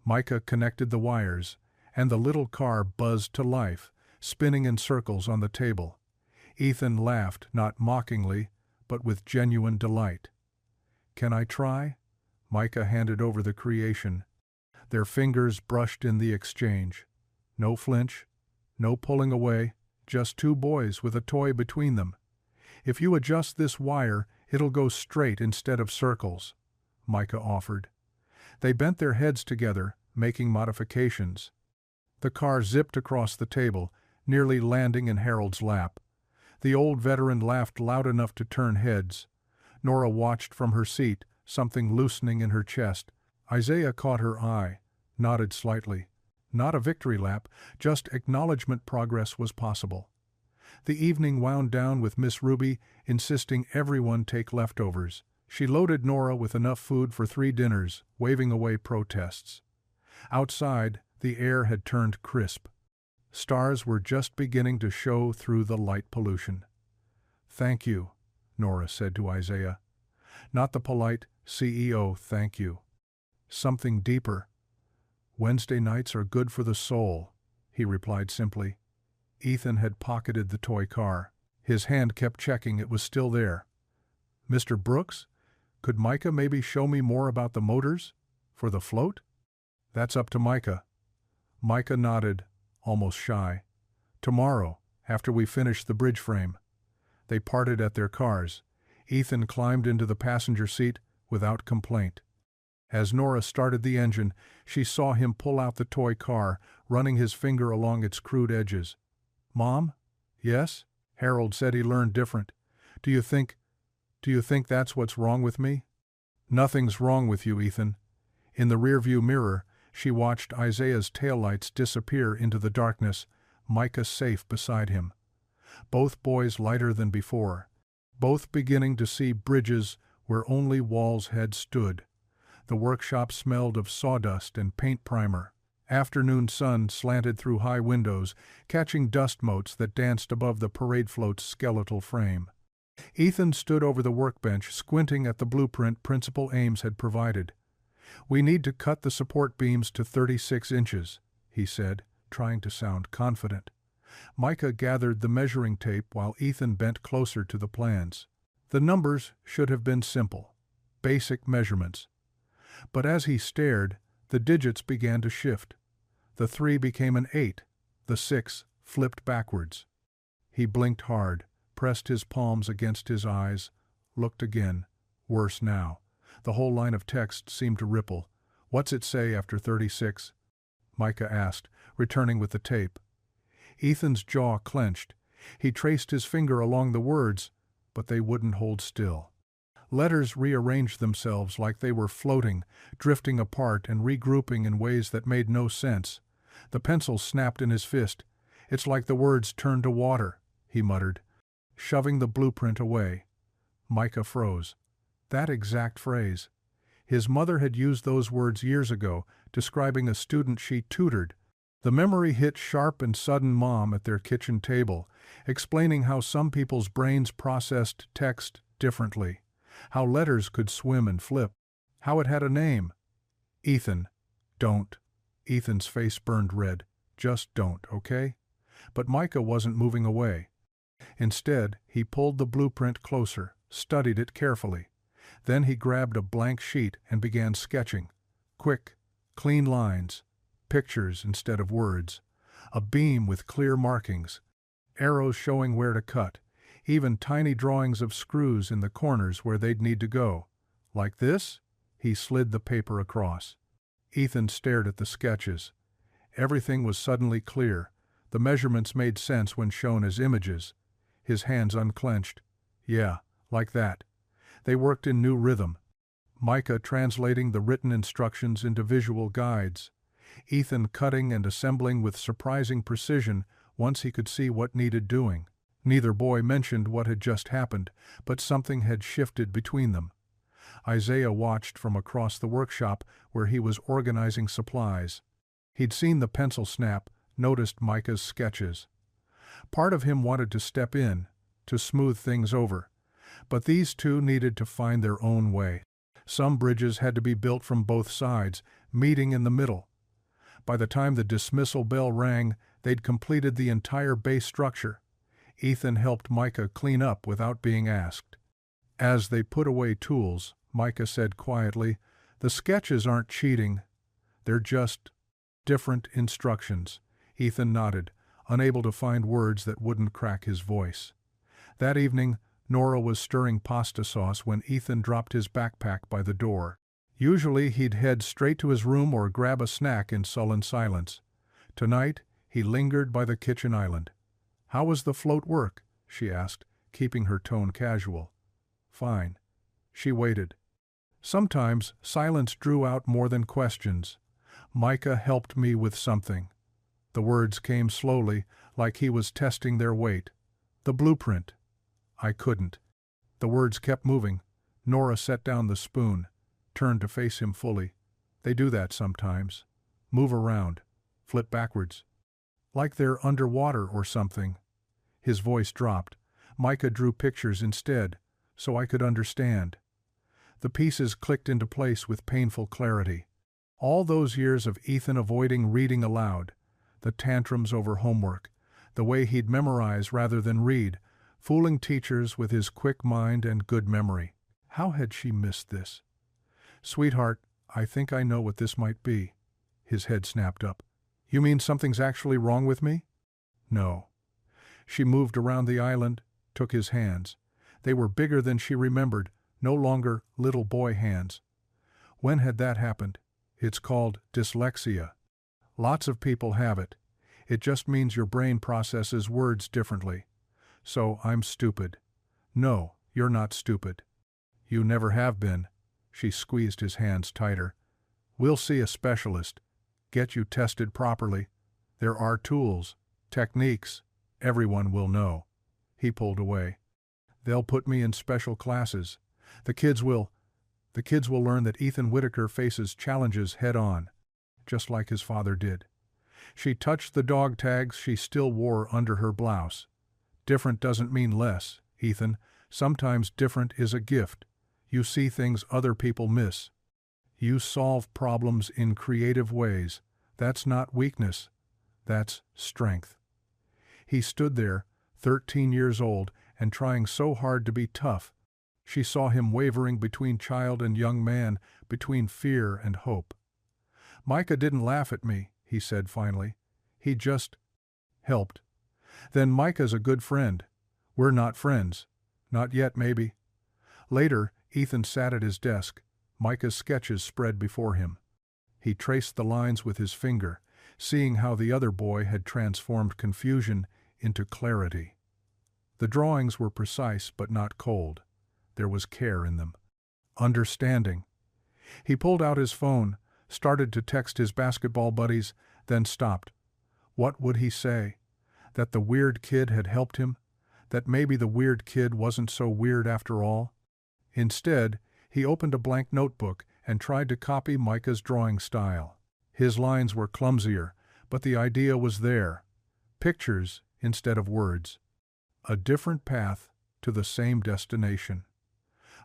Micah connected the wires, and the little car buzzed to life, spinning in circles on the table. Ethan laughed, not mockingly, but with genuine delight. "Can I try?" Micah handed over the creation. Their fingers brushed in the exchange. No flinch, no pulling away, just two boys with a toy between them. "If you adjust this wire, it'll go straight instead of circles," Micah offered. They bent their heads together, making modifications. The car zipped across the table, nearly landing in Harold's lap. The old veteran laughed loud enough to turn heads. Nora watched from her seat, something loosening in her chest. Isaiah caught her eye, nodded slightly. Not a victory lap, just acknowledgement progress was possible. The evening wound down with Miss Ruby insisting everyone take leftovers. She loaded Nora with enough food for 3 dinners, waving away protests. Outside, the air had turned crisp. Stars were just beginning to show through the light pollution. "Thank you," Nora said to Isaiah. Not the polite CEO thank you. Something deeper. "Wednesday nights are good for the soul," he replied simply. Ethan had pocketed the toy car. His hand kept checking it was still there. "Mr. Brooks, could Micah maybe show me more about the motors? For the float?" "That's up to Micah." Micah nodded, almost shy. "Tomorrow, after we finish the bridge frame." They parted at their cars. Ethan climbed into the passenger seat without complaint. As Nora started the engine, she saw him pull out the toy car, running his finger along its crude edges. "Mom?" "Yes?" Harold said he learned different. Do you think that's what's wrong with me?" "Nothing's wrong with you, Ethan." In the rearview mirror, she watched Isaiah's taillights disappear into the darkness, Micah safe beside him. Both boys lighter than before. Both beginning to see bridges where only walls had stood. The workshop smelled of sawdust and paint primer. Afternoon sun slanted through high windows, catching dust motes that danced above the parade float's skeletal frame. Ethan stood over the workbench, squinting at the blueprint Principal Ames had provided. "We need to cut the support beams to 36 inches, he said, trying to sound confident. Micah gathered the measuring tape while Ethan bent closer to the plans. The numbers should have been simple. basic measurements. But as he stared, the digits began to shift. The 3 became an 8, the 6 flipped backwards. He blinked hard, pressed his palms against his eyes, looked again. Worse now. The whole line of text seemed to ripple. "What's it say after 36? Micah asked, returning with the tape. Ethan's jaw clenched. He traced his finger along the words, but they wouldn't hold still. Letters rearranged themselves like they were floating, drifting apart and regrouping in ways that made no sense. The pencil snapped in his fist. "It's like the words turned to water," he muttered, shoving the blueprint away. Micah froze. That exact phrase. His mother had used those words years ago, describing a student she tutored. The memory hit sharp and sudden Mom at their kitchen table, explaining how some people's brains processed text differently, how letters could swim and flip, how it had a name. "Ethan, don't." Ethan's face burned red. "Just don't, okay?" But Micah wasn't moving away. Instead, he pulled the blueprint closer, studied it carefully. Then he grabbed a blank sheet and began sketching. Quick, clean lines, pictures instead of words, a beam with clear markings, arrows showing where to cut, even tiny drawings of screws in the corners where they'd need to go. Like this? He slid the paper across. Ethan stared at the sketches. Everything was suddenly clear. The measurements made sense when shown as images. His hands unclenched. Yeah, like that. They worked in new rhythm. Micah translating the written instructions into visual guides. Ethan cutting and assembling with surprising precision once he could see what needed doing. Neither boy mentioned what had just happened, but something had shifted between them. Isaiah watched from across the workshop where he was organizing supplies. He'd seen the pencil snap, noticed Micah's sketches. Part of him wanted to step in, to smooth things over. But these two needed to find their own way. Some bridges had to be built from both sides, meeting in the middle. By the time the dismissal bell rang, they'd completed the entire base structure. Ethan helped Micah clean up without being asked. As they put away tools, Micah said quietly, "The sketches aren't cheating. They're just different instructions." Ethan nodded, unable to find words that wouldn't crack his voice. That evening, Nora was stirring pasta sauce when Ethan dropped his backpack by the door. Usually he'd head straight to his room or grab a snack in sullen silence. Tonight, he lingered by the kitchen island. "How was the float work?" she asked, keeping her tone casual. "Fine." She waited. Sometimes silence drew out more than questions. "Micah helped me with something." The words came slowly, like he was testing their weight. "The blueprint." "I couldn't." The words kept moving. Nora set down the spoon, turned to face him fully. "They do that sometimes. Move around. Flip backwards. Like they're underwater or something." His voice dropped. "Micah drew pictures instead, so I could understand." The pieces clicked into place with painful clarity. All those years of Ethan avoiding reading aloud, the tantrums over homework, the way he'd memorize rather than read, fooling teachers with his quick mind and good memory. How had she missed this? "Sweetheart, I think I know what this might be." His head snapped up. "You mean something's actually wrong with me?" "No." She moved around the island, took his hands. They were bigger than she remembered, no longer little boy hands. When had that happened? "It's called dyslexia. Lots of people have it. It just means your brain processes words differently. So I'm stupid." "No, you're not stupid. You never have been." She squeezed his hands tighter. "We'll see a specialist. Get you tested properly. There are tools, techniques. Everyone will know." He pulled away. "They'll put me in special classes. The kids will learn that Ethan Whitaker faces challenges head-on, just like his father did." She touched the dog tags she still wore under her blouse. "Different doesn't mean less, Ethan. Sometimes different is a gift. You see things other people miss. You solve problems in creative ways. That's not weakness. That's strength." He stood there, 13 years old, and trying so hard to be tough. She saw him wavering between child and young man, between fear and hope. "Micah didn't laugh at me," he said finally. "He just helped." "Then Micah's a good friend." "We're not friends." "Not yet, maybe." Later, Ethan sat at his desk, Micah's sketches spread before him. He traced the lines with his finger, seeing how the other boy had transformed confusion into clarity. The drawings were precise but not cold. There was care in them. Understanding. He pulled out his phone, started to text his basketball buddies, then stopped. What would he say? That the weird kid had helped him? That maybe the weird kid wasn't so weird after all? Instead, he opened a blank notebook and tried to copy Micah's drawing style. His lines were clumsier, but the idea was there. Pictures instead of words. A different path to the same destination.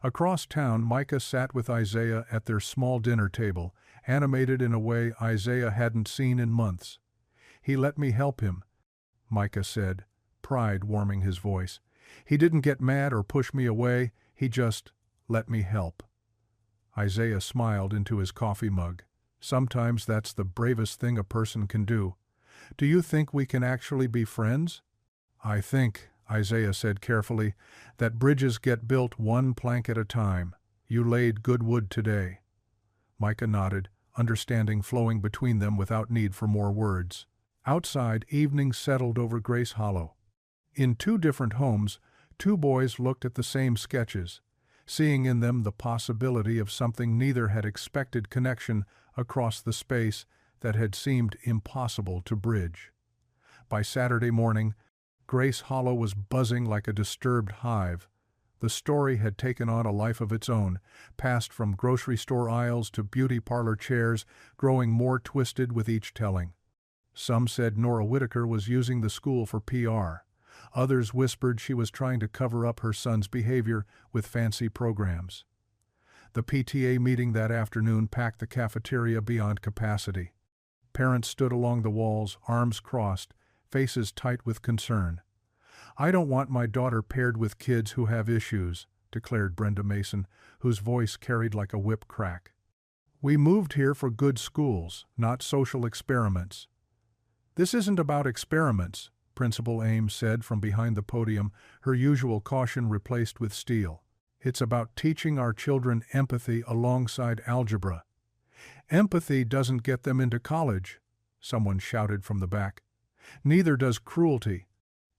Across town, Micah sat with Isaiah at their small dinner table, animated in a way Isaiah hadn't seen in months. "He let me help him," Micah said, pride warming his voice. "He didn't get mad or push me away, he just let me help." Isaiah smiled into his coffee mug. "Sometimes that's the bravest thing a person can do. Do you think we can actually be friends?" "I think," Isaiah said carefully, "that bridges get built one plank at a time. You laid good wood today." Micah nodded, understanding flowing between them without need for more words. Outside, evening settled over Grace Hollow. In two different homes, two boys looked at the same sketches, seeing in them the possibility of something neither had expected: connection across the space that had seemed impossible to bridge. By Saturday morning, Grace Hollow was buzzing like a disturbed hive. The story had taken on a life of its own, passed from grocery store aisles to beauty parlor chairs, growing more twisted with each telling. Some said Nora Whitaker was using the school for PR. Others whispered she was trying to cover up her son's behavior with fancy programs. The PTA meeting that afternoon packed the cafeteria beyond capacity. Parents stood along the walls, arms crossed, faces tight with concern. "I don't want my daughter paired with kids who have issues," declared Brenda Mason, whose voice carried like a whip crack. "We moved here for good schools, not social experiments." "This isn't about experiments," Principal Ames said from behind the podium, her usual caution replaced with steel. "It's about teaching our children empathy alongside algebra." "Empathy doesn't get them into college," someone shouted from the back. "Neither does cruelty,"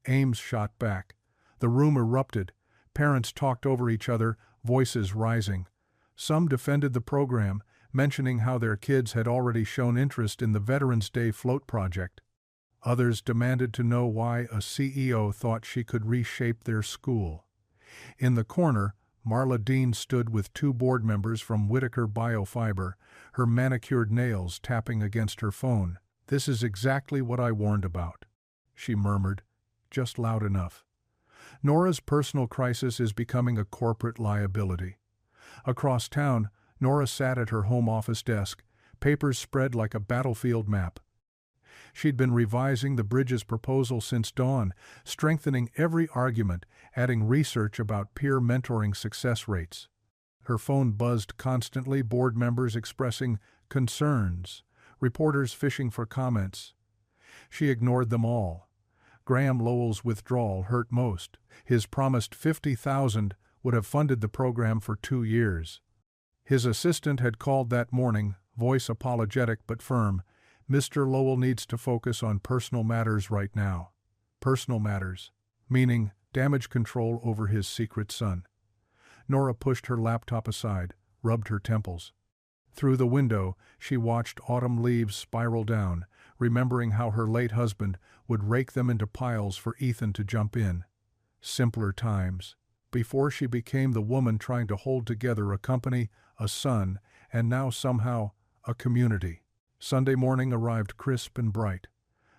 Ames shot back. The room erupted. Parents talked over each other, voices rising. Some defended the program, mentioning how their kids had already shown interest in the Veterans Day float project. Others demanded to know why a CEO thought she could reshape their school. In the corner, Marla Dean stood with two board members from Whitaker Biofiber, her manicured nails tapping against her phone. "This is exactly what I warned about," she murmured, just loud enough. "Nora's personal crisis is becoming a corporate liability." Across town, Nora sat at her home office desk, papers spread like a battlefield map. She'd been revising the Bridges proposal since dawn, strengthening every argument, adding research about peer mentoring success rates. Her phone buzzed constantly, board members expressing concerns, reporters fishing for comments. She ignored them all. Graham Lowell's withdrawal hurt most. His promised $50,000 would have funded the program for 2 years. His assistant had called that morning, voice apologetic but firm. "Mr. Lowell needs to focus on personal matters right now." Personal matters, meaning damage control over his secret son. Nora pushed her laptop aside, rubbed her temples. Through the window, she watched autumn leaves spiral down, remembering how her late husband would rake them into piles for Ethan to jump in. Simpler times, before she became the woman trying to hold together a company, a son, and now somehow a community. Sunday morning arrived crisp and bright.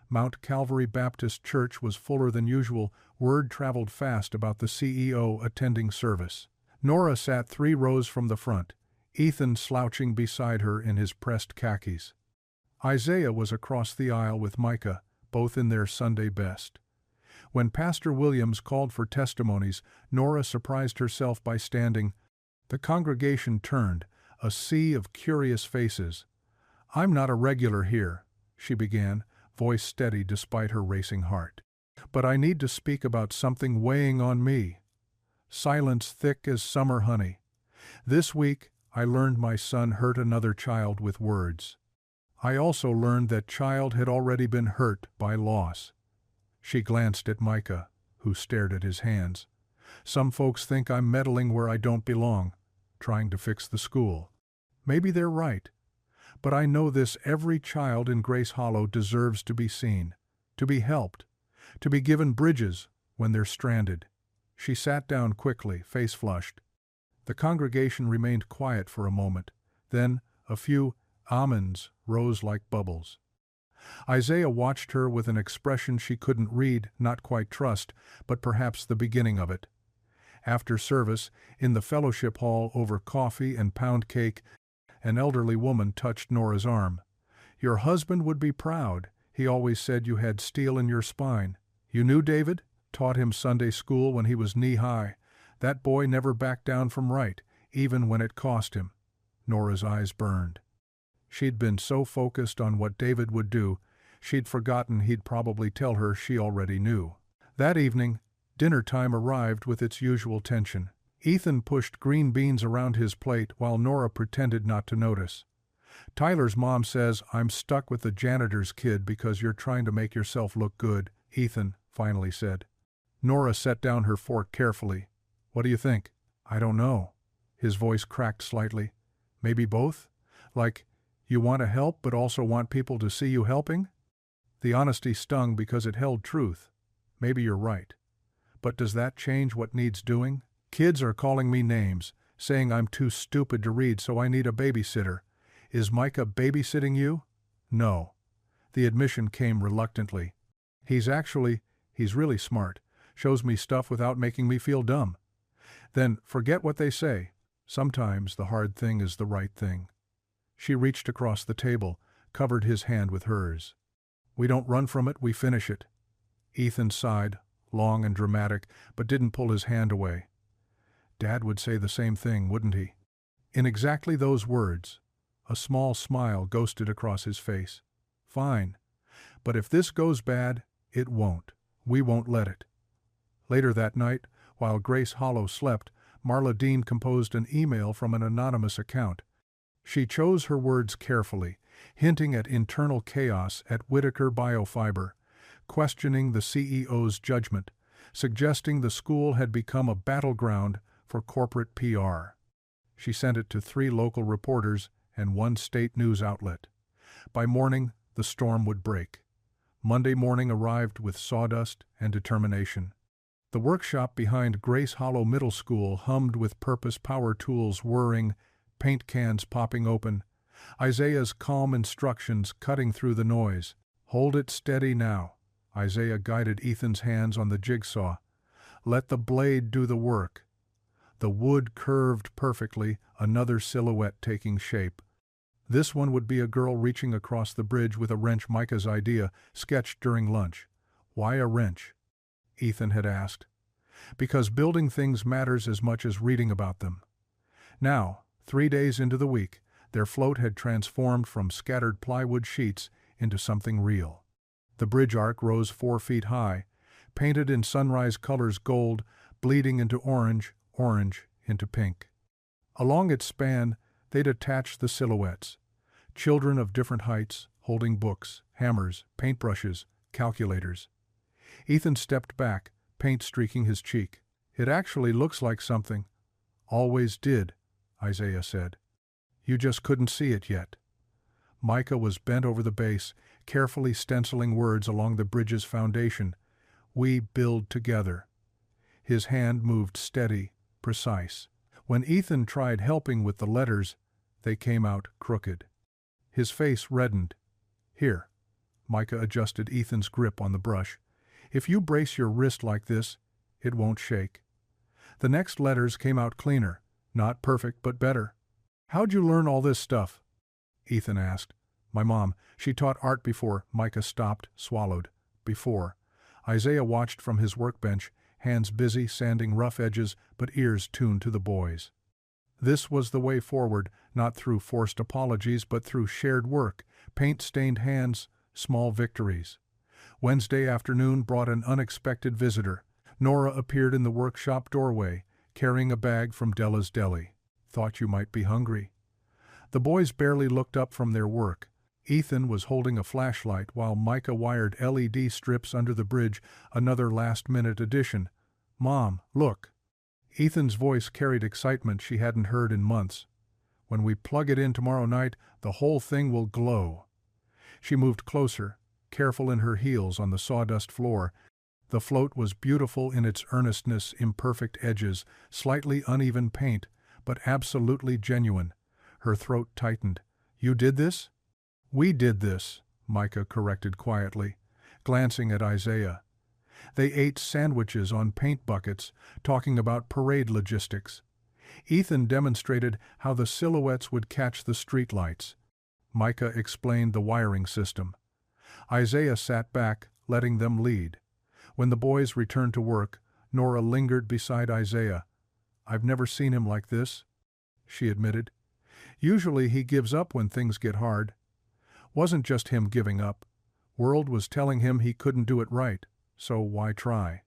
Mount Calvary Baptist Church was fuller than usual. Word traveled fast about the CEO attending service. Nora sat 3 rows from the front, Ethan slouching beside her in his pressed khakis. Isaiah was across the aisle with Micah, both in their Sunday best. When Pastor Williams called for testimonies, Nora surprised herself by standing. The congregation turned, a sea of curious faces. "I'm not a regular here," she began, voice steady despite her racing heart. "But I need to speak about something weighing on me." Silence thick as summer honey. "This week, I learned my son hurt another child with words. I also learned that child had already been hurt by loss." She glanced at Micah, who stared at his hands. "Some folks think I'm meddling where I don't belong, trying to fix the school. Maybe they're right. But I know this: every child in Grace Hollow deserves to be seen, to be helped, to be given bridges when they're stranded." She sat down quickly, face flushed. The congregation remained quiet for a moment. Then a few amens rose like bubbles. Isaiah watched her with an expression she couldn't read, not quite trust, but perhaps the beginning of it. After service, in the fellowship hall over coffee and pound cake, an elderly woman touched Nora's arm. "Your husband would be proud. He always said you had steel in your spine. You knew David? Taught him Sunday school when he was knee-high. That boy never backed down from right, even when it cost him." Nora's eyes burned. She'd been so focused on what David would do, she'd forgotten he'd probably tell her she already knew. That evening, dinner time arrived with its usual tension. Ethan pushed green beans around his plate while Nora pretended not to notice. "Tyler's mom says I'm stuck with the janitor's kid because you're trying to make yourself look good," Ethan finally said. Nora set down her fork carefully. "What do you think?" "I don't know." His voice cracked slightly. "Maybe both? Like, you want to help but also want people to see you helping?" The honesty stung because it held truth. "Maybe you're right. But does that change what needs doing? Kids are calling me names, saying I'm too stupid to read so I need a babysitter. Is Micah babysitting you?" "No." The admission came reluctantly. He's really smart. Shows me stuff without making me feel dumb." "Then forget what they say. Sometimes the hard thing is the right thing." She reached across the table, covered his hand with hers. "We don't run from it, we finish it." Ethan sighed, long and dramatic, but didn't pull his hand away. "Dad would say the same thing, wouldn't he?" In exactly those words. A small smile ghosted across his face. "Fine. But if this goes bad, it won't. We won't let it." Later that night, while Grace Hollow slept, Marla Dean composed an email from an anonymous account. She chose her words carefully, hinting at internal chaos at Whitaker Biofiber, questioning the CEO's judgment, suggesting the school had become a battleground for corporate PR. She sent it to 3 local reporters and 1 state news outlet. By morning, the storm would break. Monday morning arrived with sawdust and determination. The workshop behind Grace Hollow Middle School hummed with purpose power tools whirring, paint cans popping open, Isaiah's calm instructions cutting through the noise. "Hold it steady now." Isaiah guided Ethan's hands on the jigsaw. "Let the blade do the work." The wood curved perfectly, another silhouette taking shape. This one would be a girl reaching across the bridge with a wrench, Micah's idea, sketched during lunch. "Why a wrench?" Ethan had asked. "Because building things matters as much as reading about them." Now, 3 days into the week, their float had transformed from scattered plywood sheets into something real. The bridge arc rose 4 feet high, painted in sunrise colors: gold, bleeding into orange, orange into pink. Along its span, they'd attached the silhouettes. Children of different heights, holding books, hammers, paintbrushes, calculators. Ethan stepped back, paint streaking his cheek. "It actually looks like something." "Always did," Isaiah said. "You just couldn't see it yet." Micah was bent over the base, carefully stenciling words along the bridge's foundation. "We build together." His hand moved steady, precise. When Ethan tried helping with the letters, they came out crooked. His face reddened. "Here." Micah adjusted Ethan's grip on the brush. "If you brace your wrist like this, it won't shake." The next letters came out cleaner. Not perfect, but better. "How'd you learn all this stuff?" Ethan asked. "My mom. She taught art before." Micah stopped, swallowed. "Before. Isaiah watched from his workbench, hands busy sanding rough edges but ears tuned to the boys. This was the way forward, not through forced apologies but through shared work, paint-stained hands, small victories. Wednesday afternoon brought an unexpected visitor. Nora appeared in the workshop doorway, carrying a bag from Della's Deli. "Thought you might be hungry." The boys barely looked up from their work. Ethan was holding a flashlight while Micah wired LED strips under the bridge, another last-minute addition. "Mom, look." Ethan's voice carried excitement she hadn't heard in months. "When we plug it in tomorrow night, the whole thing will glow." She moved closer, careful in her heels on the sawdust floor. The float was beautiful in its earnestness, imperfect edges, slightly uneven paint, but absolutely genuine. Her throat tightened. "You did this?" "We did this," Micah corrected quietly, glancing at Isaiah. They ate sandwiches on paint buckets, talking about parade logistics. Ethan demonstrated how the silhouettes would catch the streetlights. Micah explained the wiring system. Isaiah sat back, letting them lead. When the boys returned to work, Nora lingered beside Isaiah. "I've never seen him like this," she admitted. "Usually he gives up when things get hard." Wasn't just him giving up. World was telling him he couldn't do it right, so why try?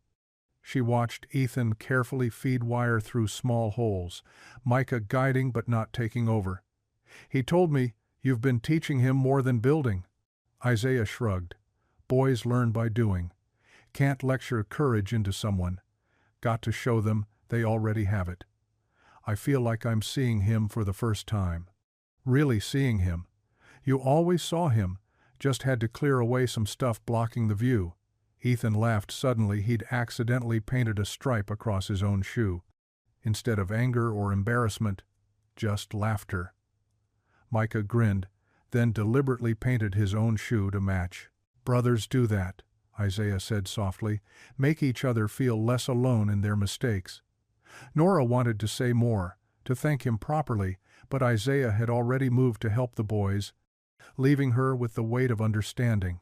She watched Ethan carefully feed wire through small holes, Micah guiding but not taking over. "He told me you've been teaching him more than building." Isaiah shrugged. "Boys learn by doing. Can't lecture courage into someone. Got to show them they already have it." "I feel like I'm seeing him for the first time." "Really seeing him. You always saw him, just had to clear away some stuff blocking the view." Ethan laughed suddenly. He'd accidentally painted a stripe across his own shoe. Instead of anger or embarrassment, just laughter. Micah grinned, then deliberately painted his own shoe to match. "Brothers do that," Isaiah said softly, "make each other feel less alone in their mistakes." Nora wanted to say more, to thank him properly, but Isaiah had already moved to help the boys, leaving her with the weight of understanding.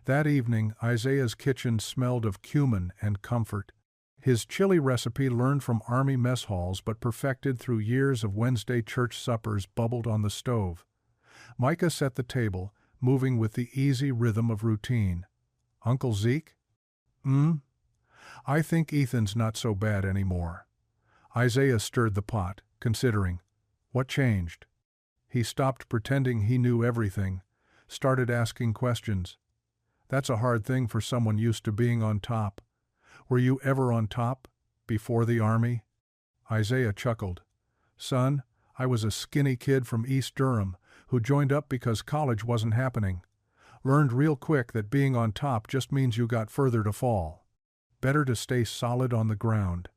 That evening, Isaiah's kitchen smelled of cumin and comfort. His chili recipe, learned from army mess halls but perfected through years of Wednesday church suppers, bubbled on the stove. Micah set the table, moving with the easy rhythm of routine. "Uncle Zeke?" "I think Ethan's not so bad anymore." Isaiah stirred the pot, considering. "What changed?" He stopped pretending he knew everything, started asking questions. "That's a hard thing for someone used to being on top. Were you ever on top, before the army?" Isaiah chuckled. "Son, I was a skinny kid from East Durham who joined up because college wasn't happening. Learned real quick that being on top just means you got further to fall. Better to stay solid on the ground."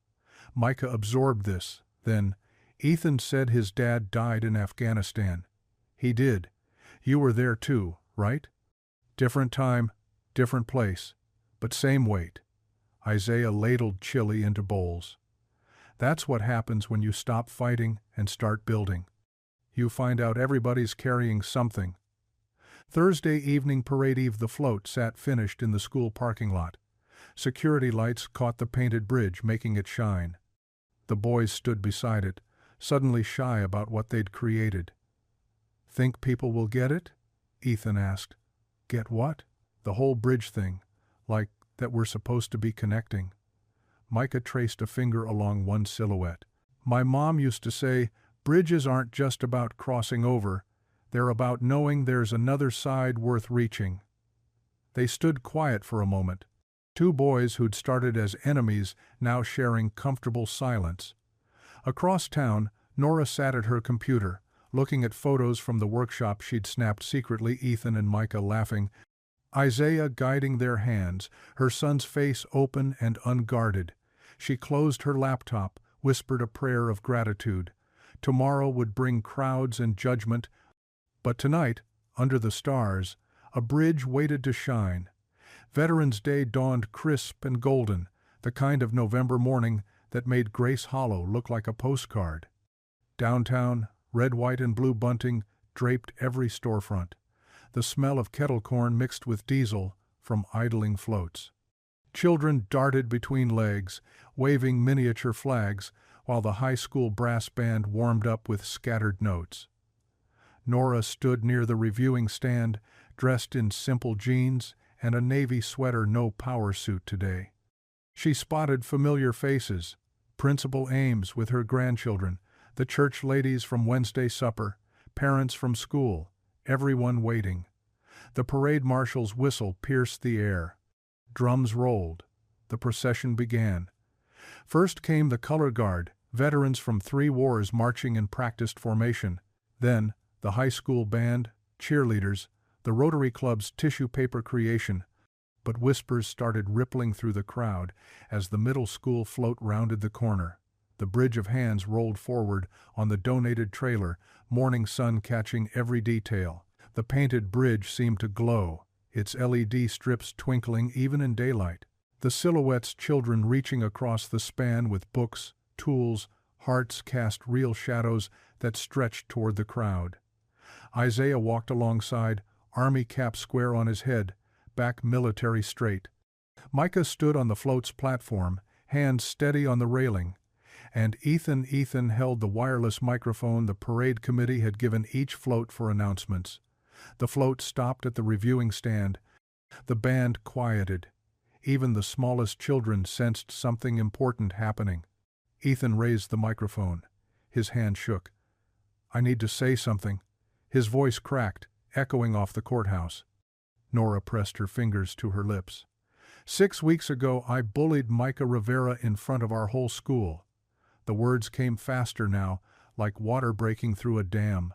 Micah absorbed this. Then, "Ethan said his dad died in Afghanistan." "He did. You were there too, right?" "Different time, different place, but same weight." Isaiah ladled chili into bowls. "That's what happens when you stop fighting and start building. You find out everybody's carrying something." Thursday evening parade eve, the float sat finished in the school parking lot. Security lights caught the painted bridge, making it shine. The boys stood beside it, suddenly shy about what they'd created. "Think people will get it?" Ethan asked. "Get what?" "The whole bridge thing. Like that we're supposed to be connecting." Micah traced a finger along one silhouette. "My mom used to say, bridges aren't just about crossing over, they're about knowing there's another side worth reaching." They stood quiet for a moment. Two boys who'd started as enemies, now sharing comfortable silence. Across town, Nora sat at her computer, looking at photos from the workshop she'd snapped secretly, Ethan and Micah laughing, Isaiah guiding their hands, her son's face open and unguarded. She closed her laptop, whispered a prayer of gratitude. Tomorrow would bring crowds and judgment, but tonight, under the stars, a bridge waited to shine. Veterans Day dawned crisp and golden, the kind of November morning that made Grace Hollow look like a postcard. Downtown, red, white, and blue bunting draped every storefront. The smell of kettle corn mixed with diesel from idling floats. Children darted between legs, waving miniature flags, while the high school brass band warmed up with scattered notes. Nora stood near the reviewing stand, dressed in simple jeans and a navy sweater, no power suit today. She spotted familiar faces, Principal Ames with her grandchildren, the church ladies from Wednesday supper, parents from school, everyone waiting. The parade marshal's whistle pierced the air. Drums rolled. The procession began. First came the color guard, veterans from 3 wars marching in practiced formation. Then, the high school band, cheerleaders, the Rotary Club's tissue paper creation. But whispers started rippling through the crowd as the middle school float rounded the corner. The bridge of hands rolled forward on the donated trailer, morning sun catching every detail. The painted bridge seemed to glow, its LED strips twinkling even in daylight. The silhouettes, children reaching across the span with books, tools, hearts cast real shadows that stretched toward the crowd. Isaiah walked alongside, army cap square on his head, back military straight. Micah stood on the float's platform, hands steady on the railing. And Ethan held the wireless microphone the parade committee had given each float for announcements. The float stopped at the reviewing stand. The band quieted. Even the smallest children sensed something important happening. Ethan raised the microphone. His hand shook. "I need to say something." His voice cracked, echoing off the courthouse. Nora pressed her fingers to her lips. 6 weeks ago I bullied Micah Rivera in front of our whole school. The words came faster now, like water breaking through a dam.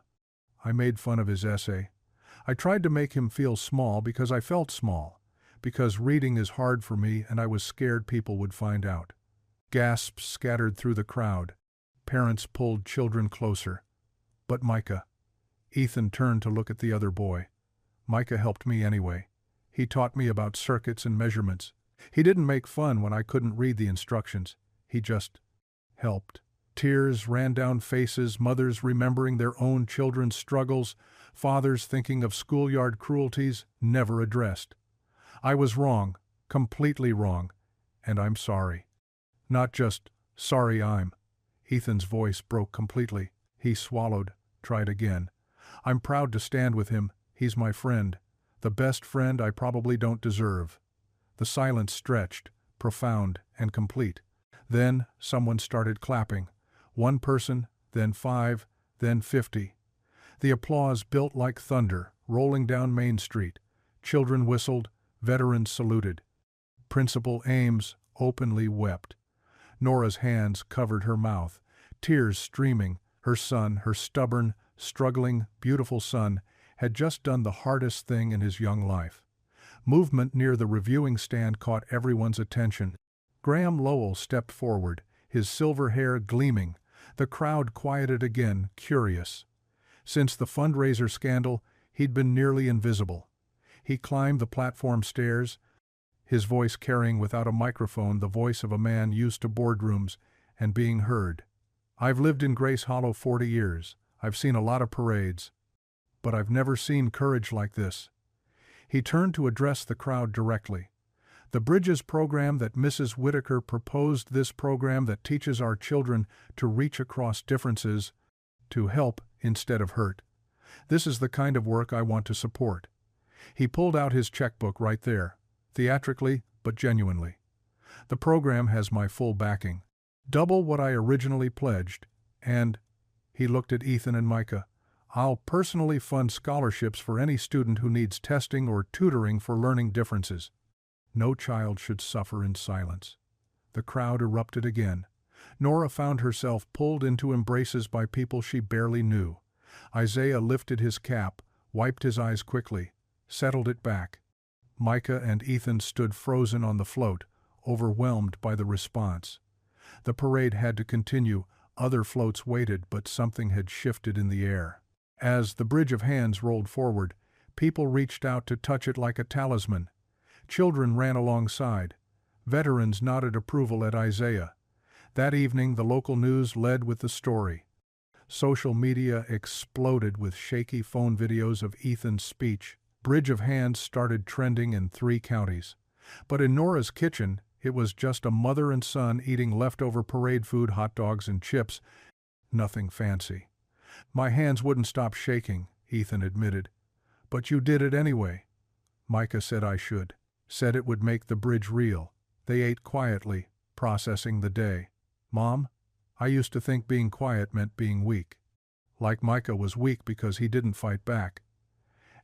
I made fun of his essay. I tried to make him feel small because I felt small, because reading is hard for me and I was scared people would find out. Gasps scattered through the crowd. Parents pulled children closer. But Micah. Ethan turned to look at the other boy. Micah helped me anyway. He taught me about circuits and measurements. He didn't make fun when I couldn't read the instructions. He just helped. Tears ran down faces, mothers remembering their own children's struggles, fathers thinking of schoolyard cruelties never addressed. I was wrong, completely wrong, and I'm sorry. Not just, sorry I'm. Ethan's voice broke completely. He swallowed, tried again. I'm proud to stand with him. He's my friend. The best friend I probably don't deserve. The silence stretched, profound and complete. Then someone started clapping. 1 person, then 5, then 50. The applause built like thunder, rolling down Main Street. Children whistled, veterans saluted. Principal Ames openly wept. Nora's hands covered her mouth, tears streaming. Her son, her stubborn, struggling, beautiful son, had just done the hardest thing in his young life. Movement near the reviewing stand caught everyone's attention. Graham Lowell stepped forward, his silver hair gleaming. The crowd quieted again, curious. Since the fundraiser scandal, he'd been nearly invisible. He climbed the platform stairs, his voice carrying without a microphone the voice of a man used to boardrooms and being heard. I've lived in Grace Hollow 40 years. I've seen a lot of parades. But I've never seen courage like this. He turned to address the crowd directly. The Bridges program that Mrs. Whitaker proposed, this program that teaches our children to reach across differences, to help instead of hurt. This is the kind of work I want to support. He pulled out his checkbook right there, theatrically but genuinely. The program has my full backing. Double what I originally pledged, and, he looked at Ethan and Micah, I'll personally fund scholarships for any student who needs testing or tutoring for learning differences. No child should suffer in silence. The crowd erupted again. Nora found herself pulled into embraces by people she barely knew. Isaiah lifted his cap, wiped his eyes quickly, settled it back. Micah and Ethan stood frozen on the float, overwhelmed by the response. The parade had to continue. Other floats waited, but something had shifted in the air. As the bridge of hands rolled forward, people reached out to touch it like a talisman. Children ran alongside. Veterans nodded approval at Isaiah. That evening, the local news led with the story. Social media exploded with shaky phone videos of Ethan's speech. Bridge of hands started trending in 3 counties. But in Nora's kitchen, it was just a mother and son eating leftover parade food, hot dogs and chips. Nothing fancy. My hands wouldn't stop shaking, Ethan admitted. But you did it anyway. Micah said I should. Said it would make the bridge real. They ate quietly, processing the day. Mom, I used to think being quiet meant being weak. Like Micah was weak because he didn't fight back.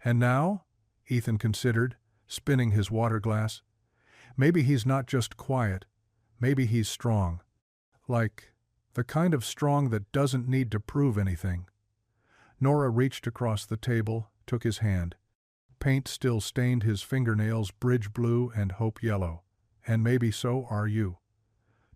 And now? Ethan considered, spinning his water glass. Maybe he's not just quiet. Maybe he's strong. Like the kind of strong that doesn't need to prove anything. Nora reached across the table, took his hand. Paint still stained his fingernails bridge blue and hope yellow. And maybe so are you.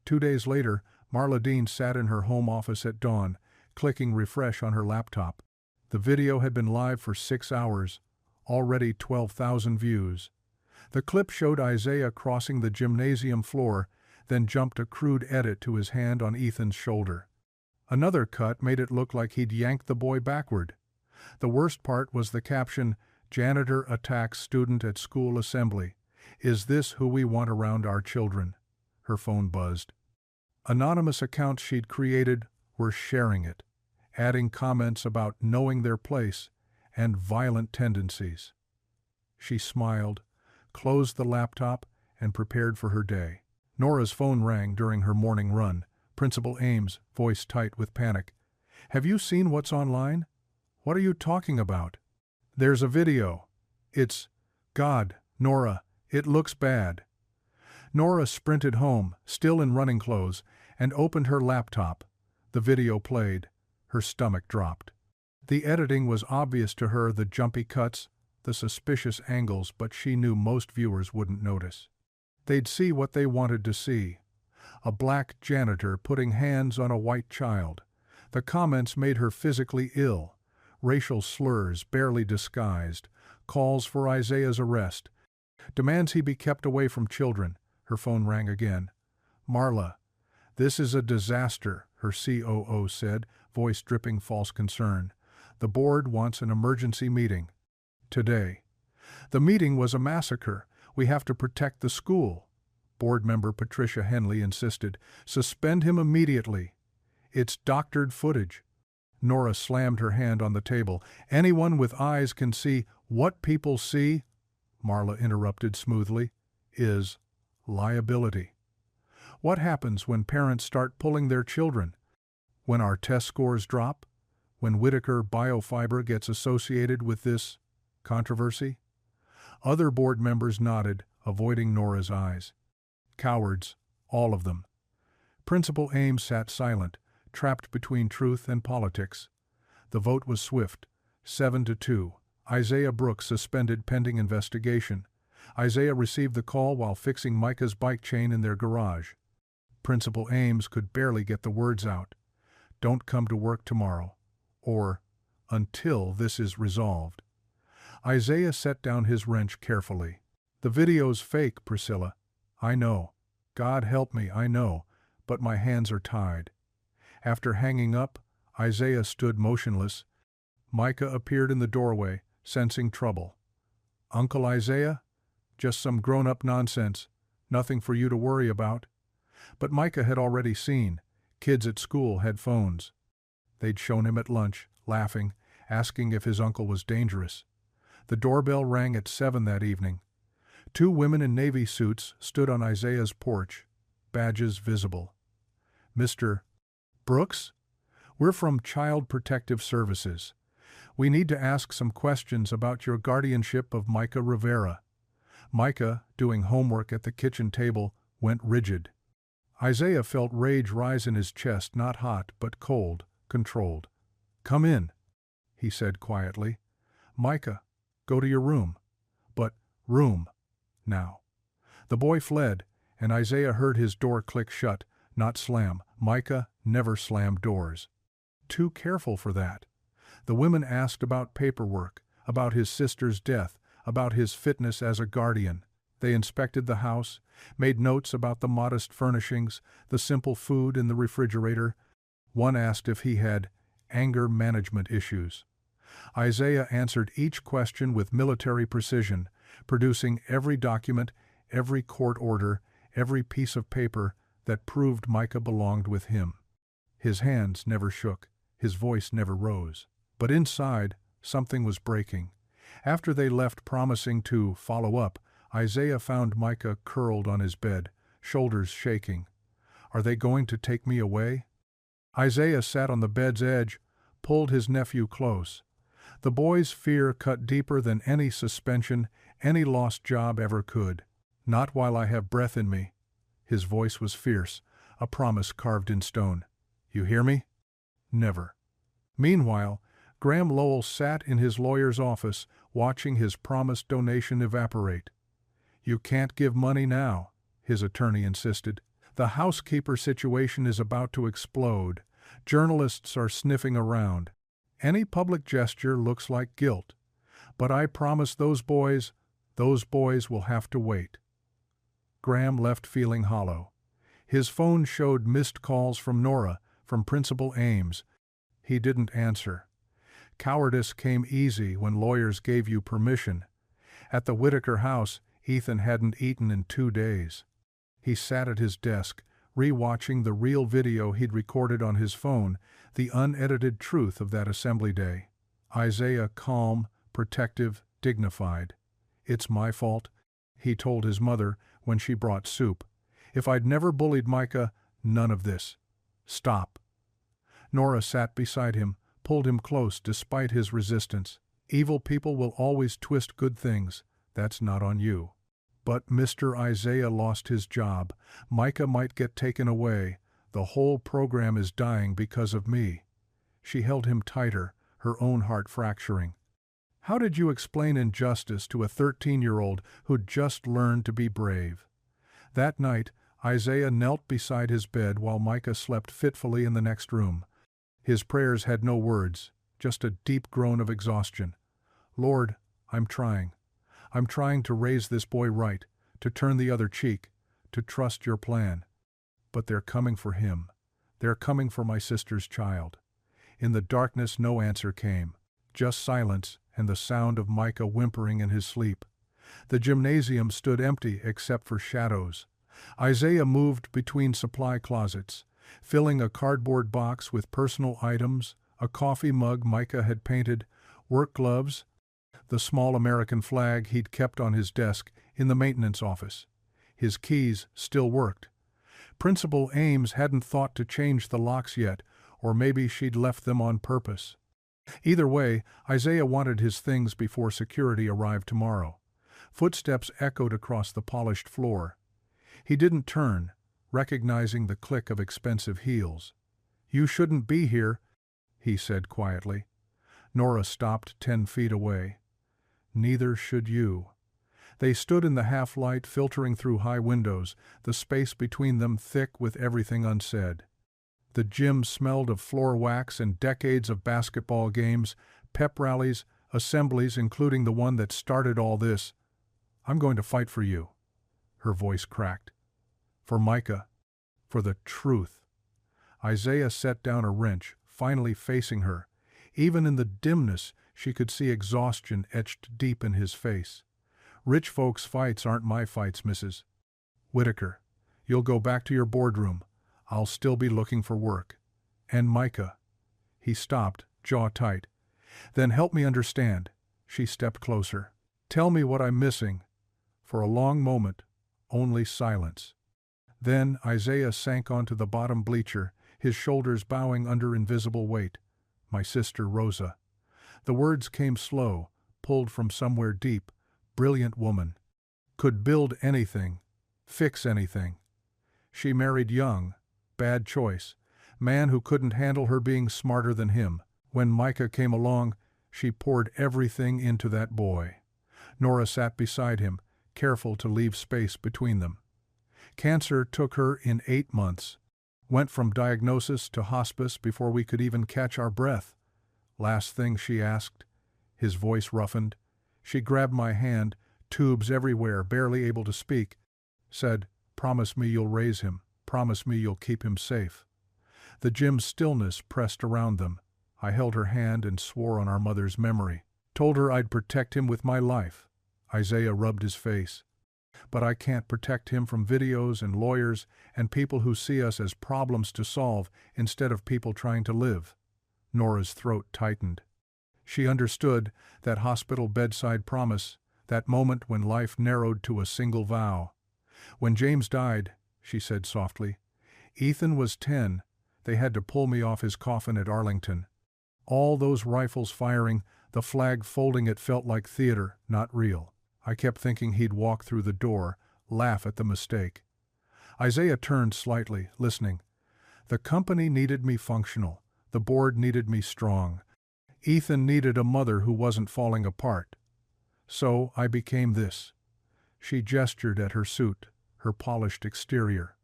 2 days later, Marla Dean sat in her home office at dawn, clicking refresh on her laptop. The video had been live for 6 hours, already 12,000 views. The clip showed Isaiah crossing the gymnasium floor, then jumped a crude edit to his hand on Ethan's shoulder. Another cut made it look like he'd yanked the boy backward. The worst part was the caption, "Janitor attacks student at school assembly. Is this who we want around our children?" Her phone buzzed. Anonymous accounts she'd created were sharing it, adding comments about knowing their place and violent tendencies. She smiled, closed the laptop, and prepared for her day. Nora's phone rang during her morning run. Principal Ames, voice tight with panic. "Have you seen what's online? What are you talking about?" "There's a video. It's... God, Nora, it looks bad." Nora sprinted home, still in running clothes, and opened her laptop. The video played. Her stomach dropped. The editing was obvious to her, the jumpy cuts, the suspicious angles, but she knew most viewers wouldn't notice. They'd see what they wanted to see. A black janitor putting hands on a white child. The comments made her physically ill. Racial slurs barely disguised. Calls for Isaiah's arrest. Demands he be kept away from children. Her phone rang again. "Marla, this is a disaster," her COO said, voice dripping false concern. "The board wants an emergency meeting. Today." "The meeting was a massacre. We have to protect the school." Board member Patricia Henley insisted. "Suspend him immediately." "It's doctored footage." Nora slammed her hand on the table. "Anyone with eyes can see what people see," Marla interrupted smoothly, "is liability. What happens when parents start pulling their children? When our test scores drop? When Whitaker Biofiber gets associated with this controversy?" Other board members nodded, avoiding Nora's eyes. Cowards, all of them. Principal Ames sat silent, trapped between truth and politics. The vote was swift, 7-2. Isaiah Brooks suspended pending investigation. Isaiah received the call while fixing Micah's bike chain in their garage. Principal Ames could barely get the words out. "Don't come to work tomorrow," or "until this is resolved." Isaiah set down his wrench carefully. "The video's fake, Priscilla. I know. God help me, I know. But my hands are tied." After hanging up, Isaiah stood motionless. Micah appeared in the doorway, sensing trouble. "Uncle Isaiah? Just some grown-up nonsense. Nothing for you to worry about." But Micah had already seen. Kids at school had phones. They'd shown him at lunch, laughing, asking if his uncle was dangerous. The doorbell rang at 7 that evening. 2 women in navy suits stood on Isaiah's porch, badges visible. "Mr. Brooks? We're from Child Protective Services. We need to ask some questions about your guardianship of Micah Rivera." Micah, doing homework at the kitchen table, went rigid. Isaiah felt rage rise in his chest, not hot, but cold, controlled. "Come in," he said quietly. "Micah, go to your room." But room, now. The boy fled, and Isaiah heard his door click shut, not slam. Micah never slammed doors. Too careful for that. The women asked about paperwork, about his sister's death, about his fitness as a guardian. They inspected the house, made notes about the modest furnishings, the simple food in the refrigerator. One asked if he had anger management issues. Isaiah answered each question with military precision, producing every document, every court order, every piece of paper that proved Micah belonged with him. His hands never shook, his voice never rose. But inside, something was breaking. After they left promising to follow up, Isaiah found Micah curled on his bed, shoulders shaking. "Are they going to take me away?" Isaiah sat on the bed's edge, pulled his nephew close. The boy's fear cut deeper than any suspension, any lost job ever could. "Not while I have breath in me." His voice was fierce, a promise carved in stone. "You hear me?" "Never." Meanwhile, Graham Lowell sat in his lawyer's office, watching his promised donation evaporate. "You can't give money now," his attorney insisted. "The housekeeper situation is about to explode. Journalists are sniffing around. Any public gesture looks like guilt. But I promise those boys will have to wait." Graham left feeling hollow. His phone showed missed calls from Nora, from Principal Ames. He didn't answer. Cowardice came easy when lawyers gave you permission. At the Whitaker house, Ethan hadn't eaten in 2 days. He sat at his desk, re-watching the real video he'd recorded on his phone, the unedited truth of that assembly day. Isaiah calm, protective, dignified. "It's my fault," he told his mother when she brought soup. "If I'd never bullied Micah, none of this. Stop." Nora sat beside him, pulled him close despite his resistance. "Evil people will always twist good things. That's not on you." "But Mr. Isaiah lost his job. Micah might get taken away. The whole program is dying because of me." She held him tighter, her own heart fracturing. "How did you explain injustice to a 13-year-old who'd just learned to be brave?" That night, Isaiah knelt beside his bed while Micah slept fitfully in the next room. His prayers had no words, just a deep groan of exhaustion. "Lord, I'm trying. I'm trying to raise this boy right, to turn the other cheek, to trust your plan. But they're coming for him. They're coming for my sister's child." In the darkness no answer came, just silence and the sound of Micah whimpering in his sleep. The gymnasium stood empty except for shadows. Isaiah moved between supply closets, filling a cardboard box with personal items, a coffee mug Micah had painted, work gloves, the small American flag he'd kept on his desk in the maintenance office. His keys still worked. Principal Ames hadn't thought to change the locks yet, or maybe she'd left them on purpose. Either way, Isaiah wanted his things before security arrived tomorrow. Footsteps echoed across the polished floor. He didn't turn, recognizing the click of expensive heels. "You shouldn't be here," he said quietly. Nora stopped 10 feet away. "Neither should you." They stood in the half-light filtering through high windows, the space between them thick with everything unsaid. The gym smelled of floor wax and decades of basketball games, pep rallies, assemblies, including the one that started all this. "I'm going to fight for you." Her voice cracked. "For Micah. For the truth." Isaiah set down a wrench, finally facing her. Even in the dimness, she could see exhaustion etched deep in his face. "Rich folks' fights aren't my fights, Mrs. Whitaker. You'll go back to your boardroom. I'll still be looking for work. And Micah." He stopped, jaw tight. "Then help me understand." She stepped closer. "Tell me what I'm missing." For a long moment, only silence. Then Isaiah sank onto the bottom bleacher, his shoulders bowing under invisible weight. "My sister Rosa." The words came slow, pulled from somewhere deep. Brilliant woman. Could build anything, fix anything. She married young. Bad choice. Man who couldn't handle her being smarter than him. When Micah came along, she poured everything into that boy. Nora sat beside him, careful to leave space between them. "Cancer took her in 8 months. Went from diagnosis to hospice before we could even catch our breath." "Last thing she asked." His voice roughened. She grabbed my hand, tubes everywhere, barely able to speak. Said, "Promise me you'll raise him. Promise me you'll keep him safe." The gym's stillness pressed around them. I held her hand and swore on our mother's memory. Told her I'd protect him with my life. Isaiah rubbed his face. But I can't protect him from videos and lawyers and people who see us as problems to solve instead of people trying to live. Nora's throat tightened. She understood that hospital bedside promise, that moment when life narrowed to a single vow. When James died, she said softly, Ethan was 10. They had to pull me off his coffin at Arlington. All those rifles firing, the flag folding, it felt like theater, not real. I kept thinking he'd walk through the door, laugh at the mistake. Isaiah turned slightly, listening. The company needed me functional. The board needed me strong. Ethan needed a mother who wasn't falling apart. So I became this. She gestured at her suit, her polished exterior.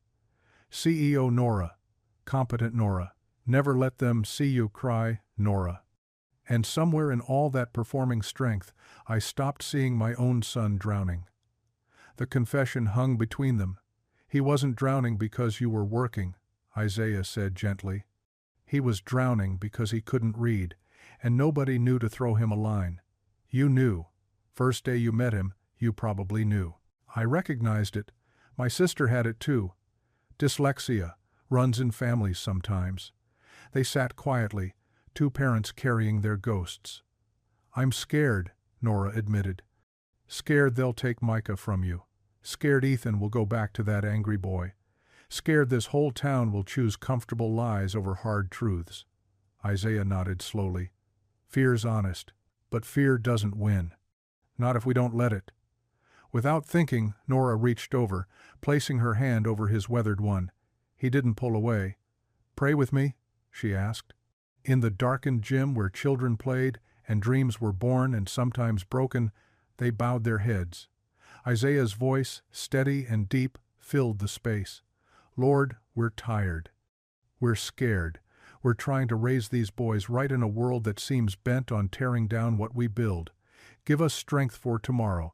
CEO Nora. Competent Nora. Never let them see you cry, Nora. And somewhere in all that performing strength, I stopped seeing my own son drowning. The confession hung between them. He wasn't drowning because you were working, Isaiah said gently. He was drowning because he couldn't read, and nobody knew to throw him a line. You knew. First day you met him, you probably knew. I recognized it. My sister had it too. Dyslexia runs in families sometimes. They sat quietly, two parents carrying their ghosts. I'm scared, Nora admitted. Scared they'll take Micah from you. Scared Ethan will go back to that angry boy. Scared this whole town will choose comfortable lies over hard truths. Isaiah nodded slowly. Fear's honest, but fear doesn't win. Not if we don't let it. Without thinking, Nora reached over, placing her hand over his weathered one. He didn't pull away. Pray with me? She asked. In the darkened gym where children played and dreams were born and sometimes broken, they bowed their heads. Isaiah's voice, steady and deep, filled the space. Lord, we're tired. We're scared. We're trying to raise these boys right in a world that seems bent on tearing down what we build. Give us strength for tomorrow.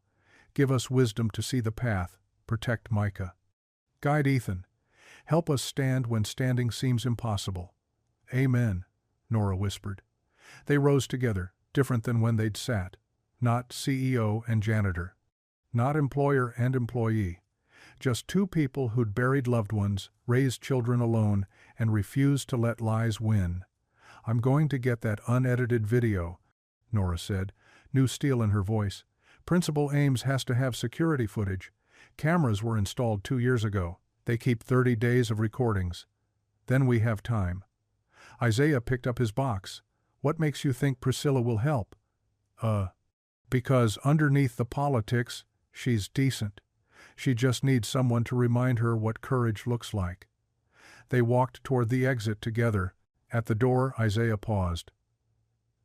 Give us wisdom to see the path. Protect Micah. Guide Ethan. Help us stand when standing seems impossible. Amen, Nora whispered. They rose together, different than when they'd sat. Not CEO and janitor. Not employer and employee. Just two people who'd buried loved ones, raised children alone, and refused to let lies win. I'm going to get that unedited video, Nora said, new steel in her voice. Principal Ames has to have security footage. Cameras were installed 2 years ago. They keep 30 days of recordings. Then we have time. Isaiah picked up his box. What makes you think Priscilla will help? Because underneath the politics, she's decent. She just needs someone to remind her what courage looks like. They walked toward the exit together. At the door, Isaiah paused.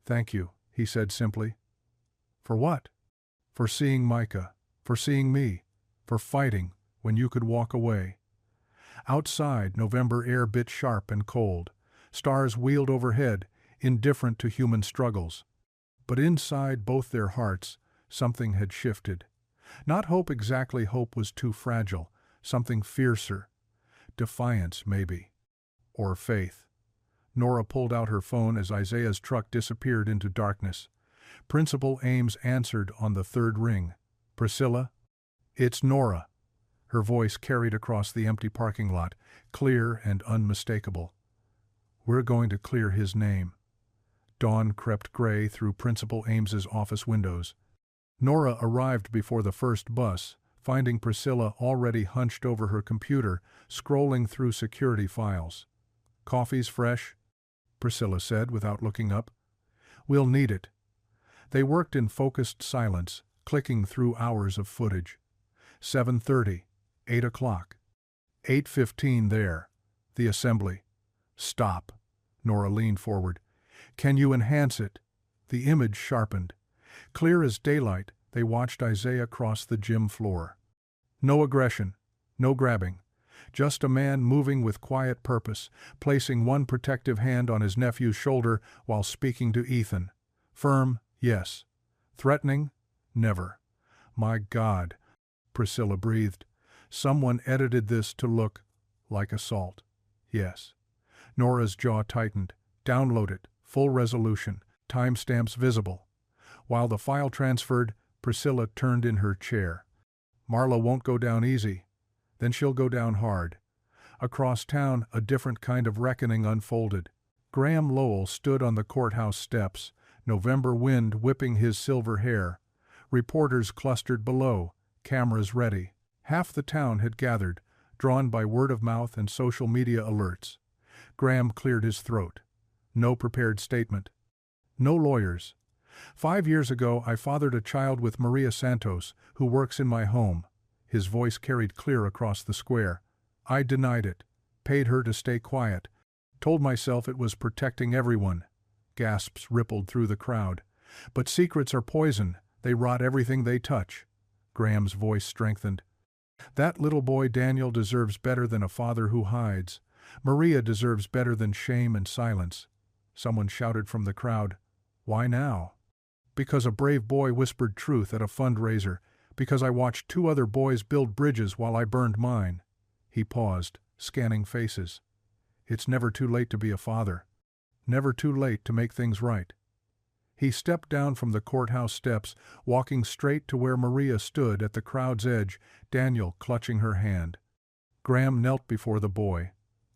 Thank you, he said simply. For what? For seeing Micah, for seeing me, for fighting when you could walk away. Outside, November air bit sharp and cold. Stars wheeled overhead, indifferent to human struggles. But inside both their hearts, something had shifted. Not hope exactly, hope was too fragile, something fiercer. Defiance, maybe. Or faith. Nora pulled out her phone as Isaiah's truck disappeared into darkness. Principal Ames answered on the third ring. Priscilla? It's Nora. Her voice carried across the empty parking lot, clear and unmistakable. We're going to clear his name. Dawn crept gray through Principal Ames's office windows. Nora arrived before the first bus, finding Priscilla already hunched over her computer, scrolling through security files. Coffee's fresh? Priscilla said without looking up. We'll need it. They worked in focused silence, clicking through hours of footage. 7:30, 8 o'clock. 8:15 there. The assembly. Stop. Nora leaned forward. Can you enhance it? The image sharpened. Clear as daylight, they watched Isaiah cross the gym floor. No aggression, no grabbing. Just a man moving with quiet purpose, placing one protective hand on his nephew's shoulder while speaking to Ethan. Firm, yes. Threatening? Never. My God, Priscilla breathed. Someone edited this to look like assault. Yes. Nora's jaw tightened. Download it, full resolution, timestamps visible. While the file transferred, Priscilla turned in her chair. Marla won't go down easy. Then she'll go down hard. Across town, a different kind of reckoning unfolded. Graham Lowell stood on the courthouse steps, November wind whipping his silver hair. Reporters clustered below, cameras ready. Half the town had gathered, drawn by word of mouth and social media alerts. Graham cleared his throat. No prepared statement. No lawyers. 5 years ago I fathered a child with Maria Santos, who works in my home. His voice carried clear across the square. I denied it, paid her to stay quiet, told myself it was protecting everyone. Gasps rippled through the crowd. But secrets are poison, they rot everything they touch. Graham's voice strengthened. That little boy Daniel deserves better than a father who hides. Maria deserves better than shame and silence. Someone shouted from the crowd. Why now? Because a brave boy whispered truth at a fundraiser. Because I watched 2 other boys build bridges while I burned mine. He paused, scanning faces. It's never too late to be a father. Never too late to make things right. He stepped down from the courthouse steps, walking straight to where Maria stood at the crowd's edge, Daniel clutching her hand. Graham knelt before the boy.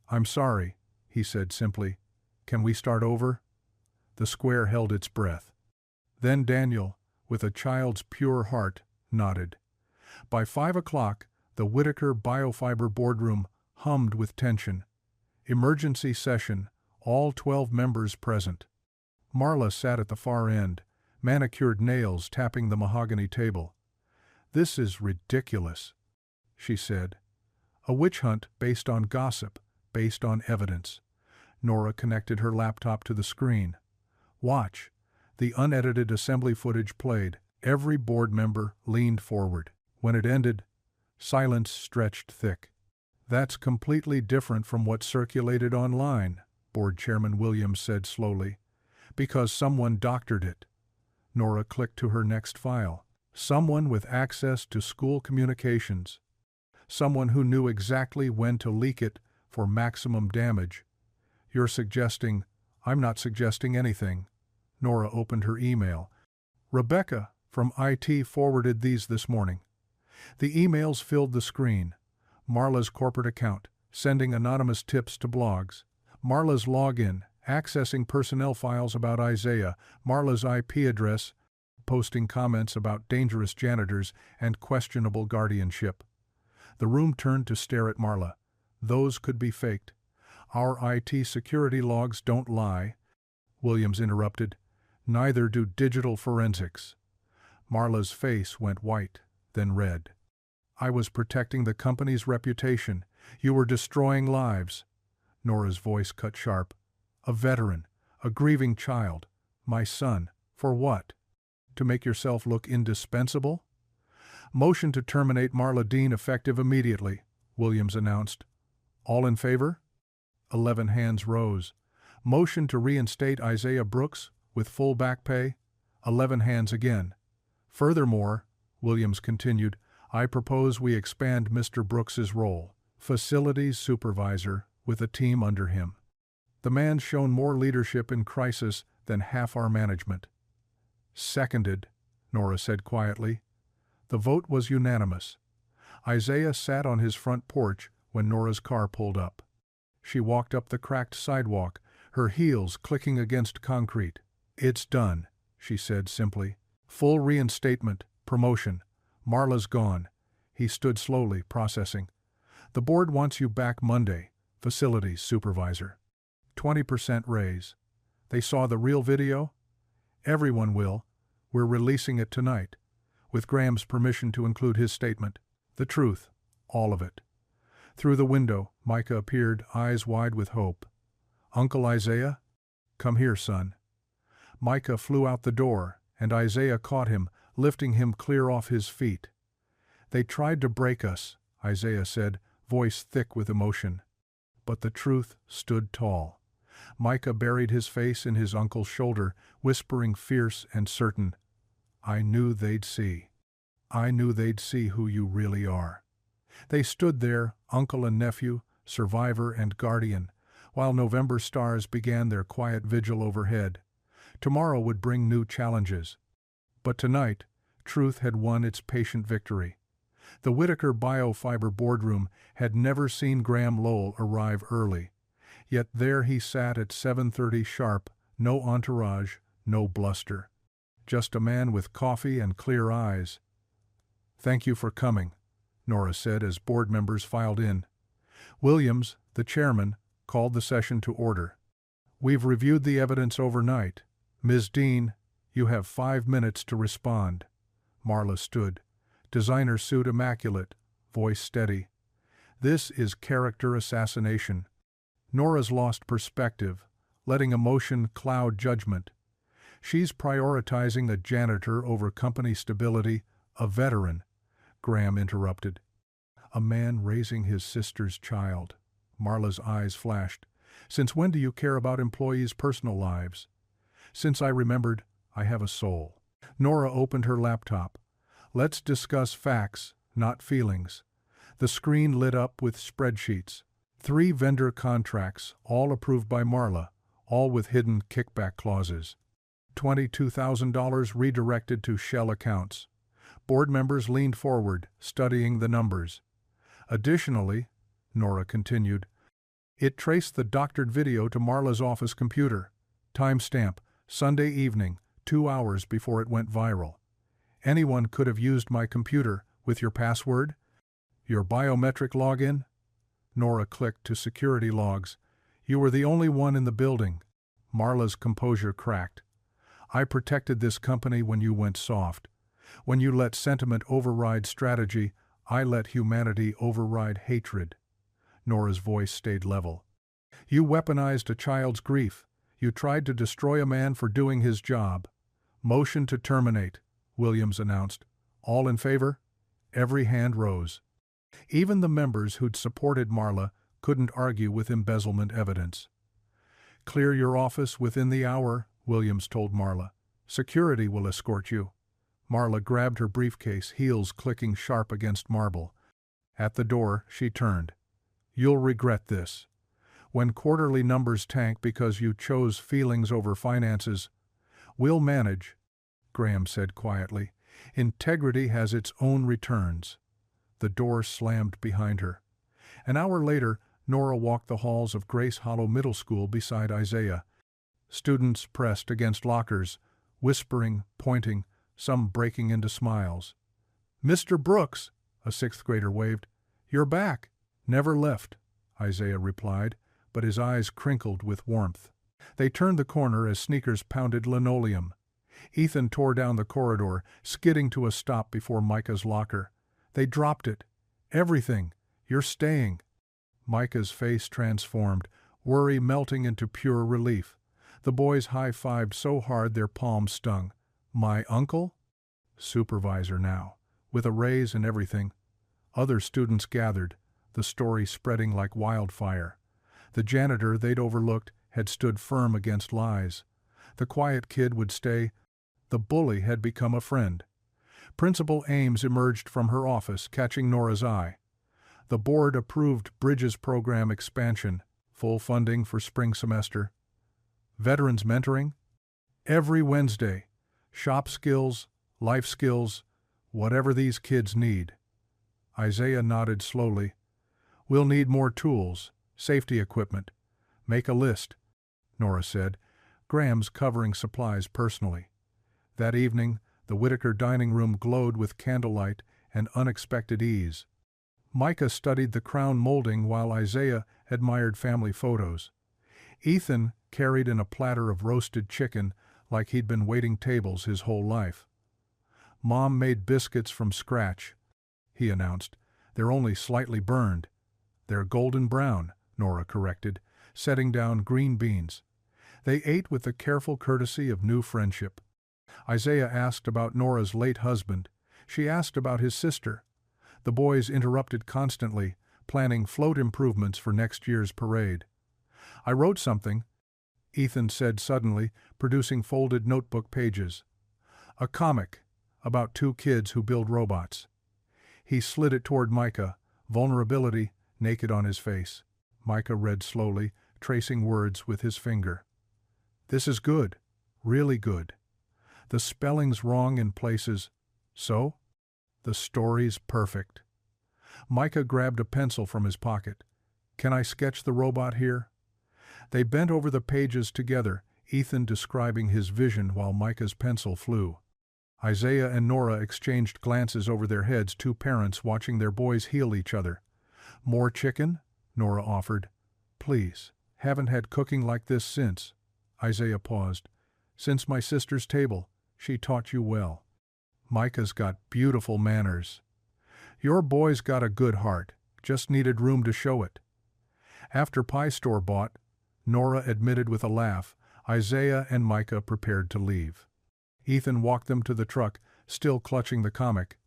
I'm sorry, he said simply. Can we start over? The square held its breath. Then Daniel, with a child's pure heart, nodded. By 5 o'clock, the Whitaker Biofiber boardroom hummed with tension. Emergency session, all 12 members present. Marla sat at the far end, manicured nails tapping the mahogany table. This is ridiculous, she said. A witch hunt based on gossip, based on evidence. Nora connected her laptop to the screen. Watch. The unedited assembly footage played. Every board member leaned forward. When it ended, silence stretched thick. That's completely different from what circulated online, Board Chairman Williams said slowly. Because someone doctored it. Nora clicked to her next file. Someone with access to school communications. Someone who knew exactly when to leak it for maximum damage. You're suggesting... I'm not suggesting anything. Nora opened her email. Rebecca from IT forwarded these this morning. The emails filled the screen. Marla's corporate account, sending anonymous tips to blogs. Marla's login, accessing personnel files about Isaiah. Marla's IP address, posting comments about dangerous janitors and questionable guardianship. The room turned to stare at Marla. Those could be faked. Our IT security logs don't lie. Williams interrupted. Neither do digital forensics. Marla's face went white, then red. I was protecting the company's reputation. You were destroying lives. Nora's voice cut sharp. A veteran, a grieving child, my son. For what? To make yourself look indispensable? Motion to terminate Marla Dean effective immediately, Williams announced. All in favor? 11 hands rose. Motion to reinstate Isaiah Brooks with full back pay? 11 hands again. Furthermore, Williams continued, I propose we expand Mr. Brooks's role, facilities supervisor, with a team under him. The man's shown more leadership in crisis than half our management. Seconded, Nora said quietly. The vote was unanimous. Isaiah sat on his front porch when Nora's car pulled up. She walked up the cracked sidewalk, her heels clicking against concrete. It's done, she said simply. Full reinstatement, promotion. Marla's gone. He stood slowly, processing. The board wants you back Monday, facilities supervisor. 20% raise. They saw the real video? Everyone will. We're releasing it tonight, with Graham's permission to include his statement. The truth, all of it. Through the window, Micah appeared, eyes wide with hope. Uncle Isaiah? Come here, son. Micah flew out the door, and Isaiah caught him, lifting him clear off his feet. They tried to break us, Isaiah said, voice thick with emotion. But the truth stood tall. Micah buried his face in his uncle's shoulder, whispering fierce and certain, I knew they'd see. I knew they'd see who you really are. They stood there, uncle and nephew, survivor and guardian, while November stars began their quiet vigil overhead. Tomorrow would bring new challenges. But tonight, truth had won its patient victory. The Whitaker Biofiber boardroom had never seen Graham Lowell arrive early. Yet there he sat at 7:30 sharp, no entourage, no bluster. Just a man with coffee and clear eyes. "Thank you for coming," Nora said as board members filed in. Williams, the chairman, called the session to order. "We've reviewed the evidence overnight. Ms. Dean, you have 5 minutes to respond." Marla stood. Designer suit immaculate, voice steady. "This is character assassination." Nora's lost perspective, letting emotion cloud judgment. "She's prioritizing a janitor over company stability, a veteran," Graham interrupted. "A man raising his sister's child." Marla's eyes flashed. "Since when do you care about employees' personal lives?" "Since I remembered I have a soul." Nora opened her laptop. "Let's discuss facts, not feelings." The screen lit up with spreadsheets. 3 vendor contracts, all approved by Marla, all with hidden kickback clauses. $22,000 redirected to Shell accounts. Board members leaned forward, studying the numbers. "Additionally," Nora continued, "it traced the doctored video to Marla's office computer. Timestamp, Sunday evening, 2 hours before it went viral. Anyone could have used my computer with your password? Your biometric login?" Nora clicked to security logs. "You were the only one in the building." Marla's composure cracked. "I protected this company when you went soft. When you let sentiment override strategy, I let humanity override hatred." Nora's voice stayed level. "You weaponized a child's grief. You tried to destroy a man for doing his job." "Motion to terminate," Williams announced. "All in favor?" Every hand rose. Even the members who'd supported Marla couldn't argue with embezzlement evidence. "Clear your office within the hour," Williams told Marla. "Security will escort you." Marla grabbed her briefcase, heels clicking sharp against marble. At the door, she turned. "You'll regret this. When quarterly numbers tank because you chose feelings over finances, we'll manage," Graham said quietly. "Integrity has its own returns." The door slammed behind her. An hour later, Nora walked the halls of Grace Hollow Middle School beside Isaiah. Students pressed against lockers, whispering, pointing, some breaking into smiles. "Mr. Brooks," a 6th grader waved. "You're back." "Never left," Isaiah replied, but his eyes crinkled with warmth. They turned the corner as sneakers pounded linoleum. Ethan tore down the corridor, skidding to a stop before Micah's locker. "They dropped it. Everything. You're staying." Micah's face transformed, worry melting into pure relief. The boys high-fived so hard their palms stung. "My uncle?" Supervisor now, with a raise and everything. Other students gathered, the story spreading like wildfire. The janitor they'd overlooked had stood firm against lies. The quiet kid would stay. The bully had become a friend. Principal Ames emerged from her office, catching Nora's eye. The board approved Bridges program expansion, full funding for spring semester. Veterans mentoring? Every Wednesday. Shop skills, life skills, whatever these kids need. Isaiah nodded slowly. "We'll need more tools, safety equipment. Make a list," Nora said. "Graham's covering supplies personally." That evening, the Whitaker dining room glowed with candlelight and unexpected ease. Micah studied the crown molding while Isaiah admired family photos. Ethan carried in a platter of roasted chicken like he'd been waiting tables his whole life. "Mom made biscuits from scratch," he announced. "They're only slightly burned." "They're golden brown," Nora corrected, setting down green beans. They ate with the careful courtesy of new friendship. Isaiah asked about Nora's late husband. She asked about his sister. The boys interrupted constantly, planning float improvements for next year's parade. "I wrote something," Ethan said suddenly, producing folded notebook pages. "A comic about 2 kids who build robots." He slid it toward Micah, vulnerability naked on his face. Micah read slowly, tracing words with his finger. "This is good, really good. The spelling's wrong in places. So?" The story's perfect. Micah grabbed a pencil from his pocket. Can I sketch the robot here? They bent over the pages together, Ethan describing his vision while Micah's pencil flew. Isaiah and Nora exchanged glances over their heads, two parents watching their boys heal each other. More chicken? Nora offered. Please. Haven't had cooking like this since. Isaiah paused. Since my sister's table. She taught you well. Micah's got beautiful manners. Your boy's got a good heart, just needed room to show it. After pie store bought, Nora admitted with a laugh, Isaiah and Micah prepared to leave. Ethan walked them to the truck, still clutching the comic.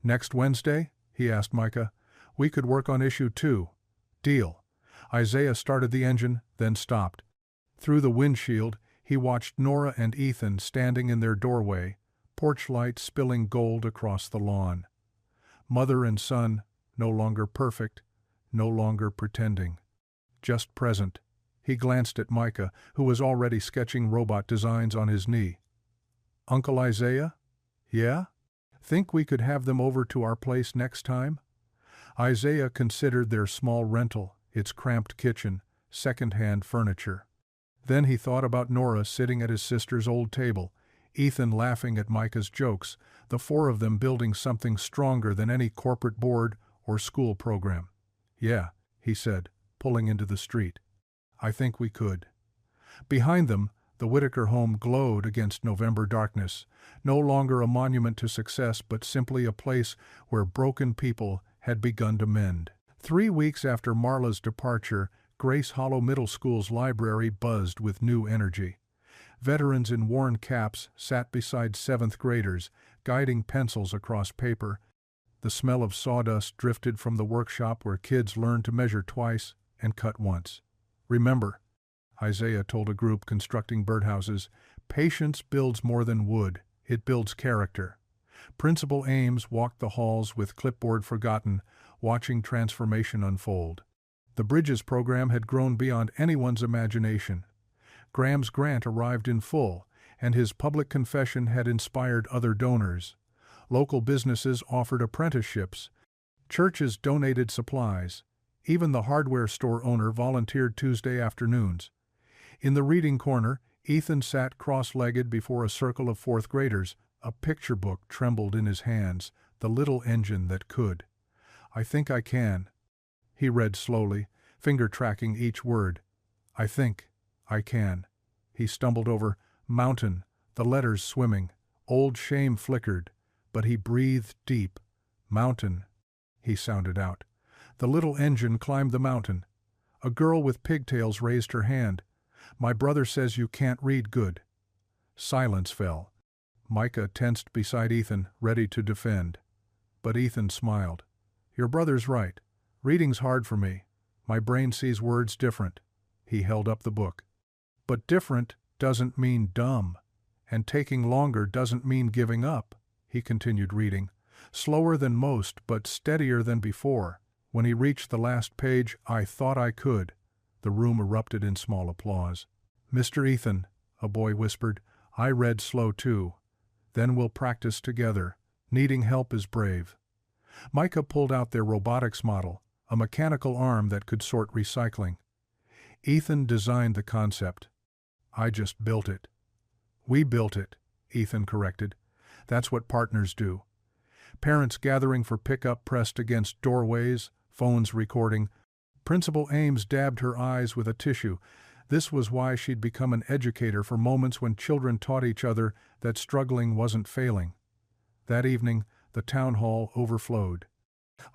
Next Wednesday? He asked Micah. We could work on issue 2. Deal. Isaiah started the engine, then stopped. Through the windshield, he watched Nora and Ethan standing in their doorway, porch light spilling gold across the lawn. Mother and son, no longer perfect, no longer pretending. Just present. He glanced at Micah, who was already sketching robot designs on his knee. Uncle Isaiah? Yeah? Think we could have them over to our place next time? Isaiah considered their small rental, its cramped kitchen, second-hand furniture. Then he thought about Nora sitting at his sister's old table, Ethan laughing at Micah's jokes, the four of them building something stronger than any corporate board or school program. Yeah, he said, pulling into the street. I think we could. Behind them, the Whitaker home glowed against November darkness, no longer a monument to success but simply a place where broken people had begun to mend. 3 weeks after Marla's departure, Grace Hollow Middle School's library buzzed with new energy. Veterans in worn caps sat beside 7th graders, guiding pencils across paper. The smell of sawdust drifted from the workshop where kids learned to measure twice and cut once. Remember, Isaiah told a group constructing birdhouses, patience builds more than wood, it builds character. Principal Ames walked the halls with clipboard forgotten, watching transformation unfold. The Bridges program had grown beyond anyone's imagination. Graham's grant arrived in full, and his public confession had inspired other donors. Local businesses offered apprenticeships. Churches donated supplies. Even the hardware store owner volunteered Tuesday afternoons. In the reading corner, Ethan sat cross-legged before a circle of 4th graders. A picture book trembled in his hands, the little engine that could. I think I can. He read slowly, finger-tracking each word. I think I can. He stumbled over mountain, the letters swimming. Old shame flickered, but he breathed deep. Mountain, he sounded out. The little engine climbed the mountain. A girl with pigtails raised her hand. My brother says you can't read good. Silence fell. Micah tensed beside Ethan, ready to defend. But Ethan smiled. Your brother's right. Reading's hard for me. My brain sees words different. He held up the book. But different doesn't mean dumb. And taking longer doesn't mean giving up. He continued reading. Slower than most, but steadier than before. When he reached the last page, I thought I could. The room erupted in small applause. Mr. Ethan, a boy whispered, I read slow too. Then we'll practice together. Needing help is brave. Micah pulled out their robotics model, a mechanical arm that could sort recycling. Ethan designed the concept. I just built it. We built it, Ethan corrected. That's what partners do. Parents gathering for pickup pressed against doorways, phones recording. Principal Ames dabbed her eyes with a tissue. This was why she'd become an educator for moments when children taught each other that struggling wasn't failing. That evening, the town hall overflowed.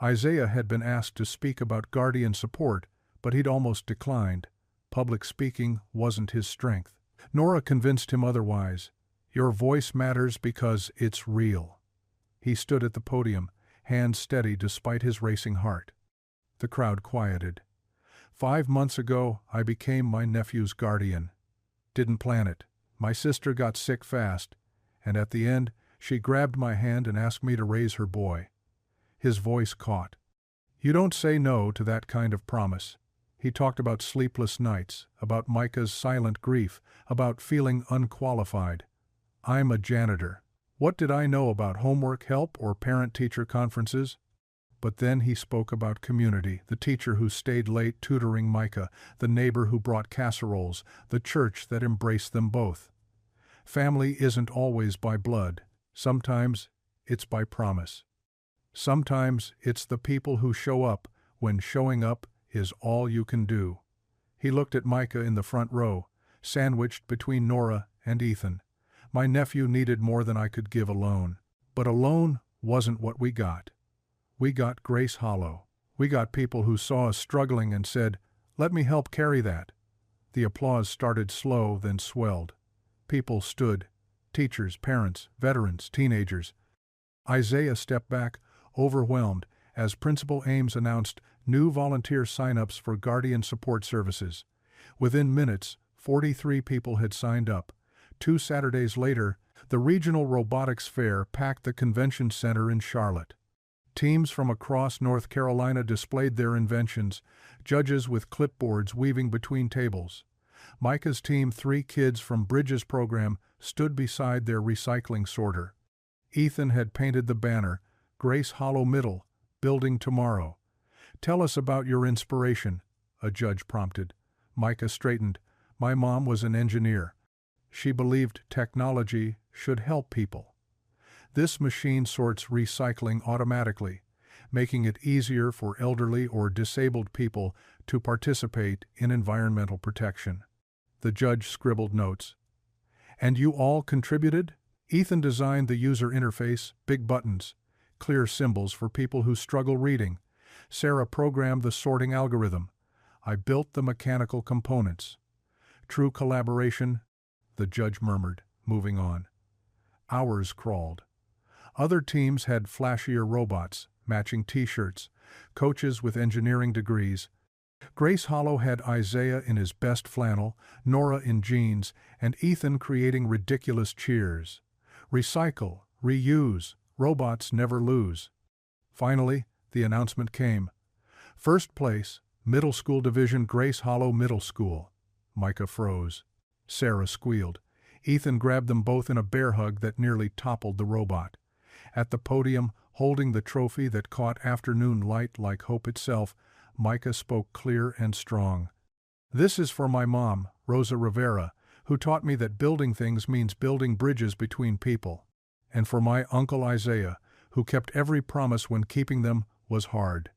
Isaiah had been asked to speak about guardian support, but he'd almost declined. Public speaking wasn't his strength. Nora convinced him otherwise. Your voice matters because it's real. He stood at the podium, hands steady despite his racing heart. The crowd quieted. 5 months ago, I became my nephew's guardian. Didn't plan it. My sister got sick fast, and at the end, she grabbed my hand and asked me to raise her boy. His voice caught. You don't say no to that kind of promise. He talked about sleepless nights, about Micah's silent grief, about feeling unqualified. I'm a janitor. What did I know about homework help or parent-teacher conferences? But then he spoke about community, the teacher who stayed late tutoring Micah, the neighbor who brought casseroles, the church that embraced them both. Family isn't always by blood. Sometimes it's by promise. Sometimes it's the people who show up when showing up is all you can do. He looked at Micah in the front row, sandwiched between Nora and Ethan. My nephew needed more than I could give alone. But alone wasn't what we got. We got Grace Hollow. We got people who saw us struggling and said, "Let me help carry that." The applause started slow, then swelled. People stood, teachers, parents, veterans, teenagers. Isaiah stepped back, overwhelmed, as Principal Ames announced new volunteer sign-ups for Guardian Support Services. Within minutes, 43 people had signed up. 2 Saturdays later, the Regional Robotics Fair packed the convention center in Charlotte. Teams from across North Carolina displayed their inventions, judges with clipboards weaving between tables. Micah's team, 3 kids from Bridges' program, stood beside their recycling sorter. Ethan had painted the banner, "Grace Hollow Middle, Building Tomorrow." "Tell us about your inspiration," a judge prompted. Micah straightened. "My mom was an engineer. She believed technology should help people. This machine sorts recycling automatically, making it easier for elderly or disabled people to participate in environmental protection." The judge scribbled notes. "And you all contributed?" Ethan designed the user interface, big buttons, clear symbols for people who struggle reading. Sarah programmed the sorting algorithm. I built the mechanical components. "True collaboration," the judge murmured, moving on. Hours crawled. Other teams had flashier robots, matching t-shirts, coaches with engineering degrees. Grace Hollow had Isaiah in his best flannel, Nora in jeans, and Ethan creating ridiculous cheers. Recycle, reuse, robots never lose. Finally, the announcement came. First place, Middle School Division, Grace Hollow Middle School. Micah froze. Sarah squealed. Ethan grabbed them both in a bear hug that nearly toppled the robot. At the podium, holding the trophy that caught afternoon light like hope itself, Micah spoke clear and strong. "This is for my mom, Rosa Rivera, who taught me that building things means building bridges between people. And for my uncle Isaiah, who kept every promise when keeping them was hard."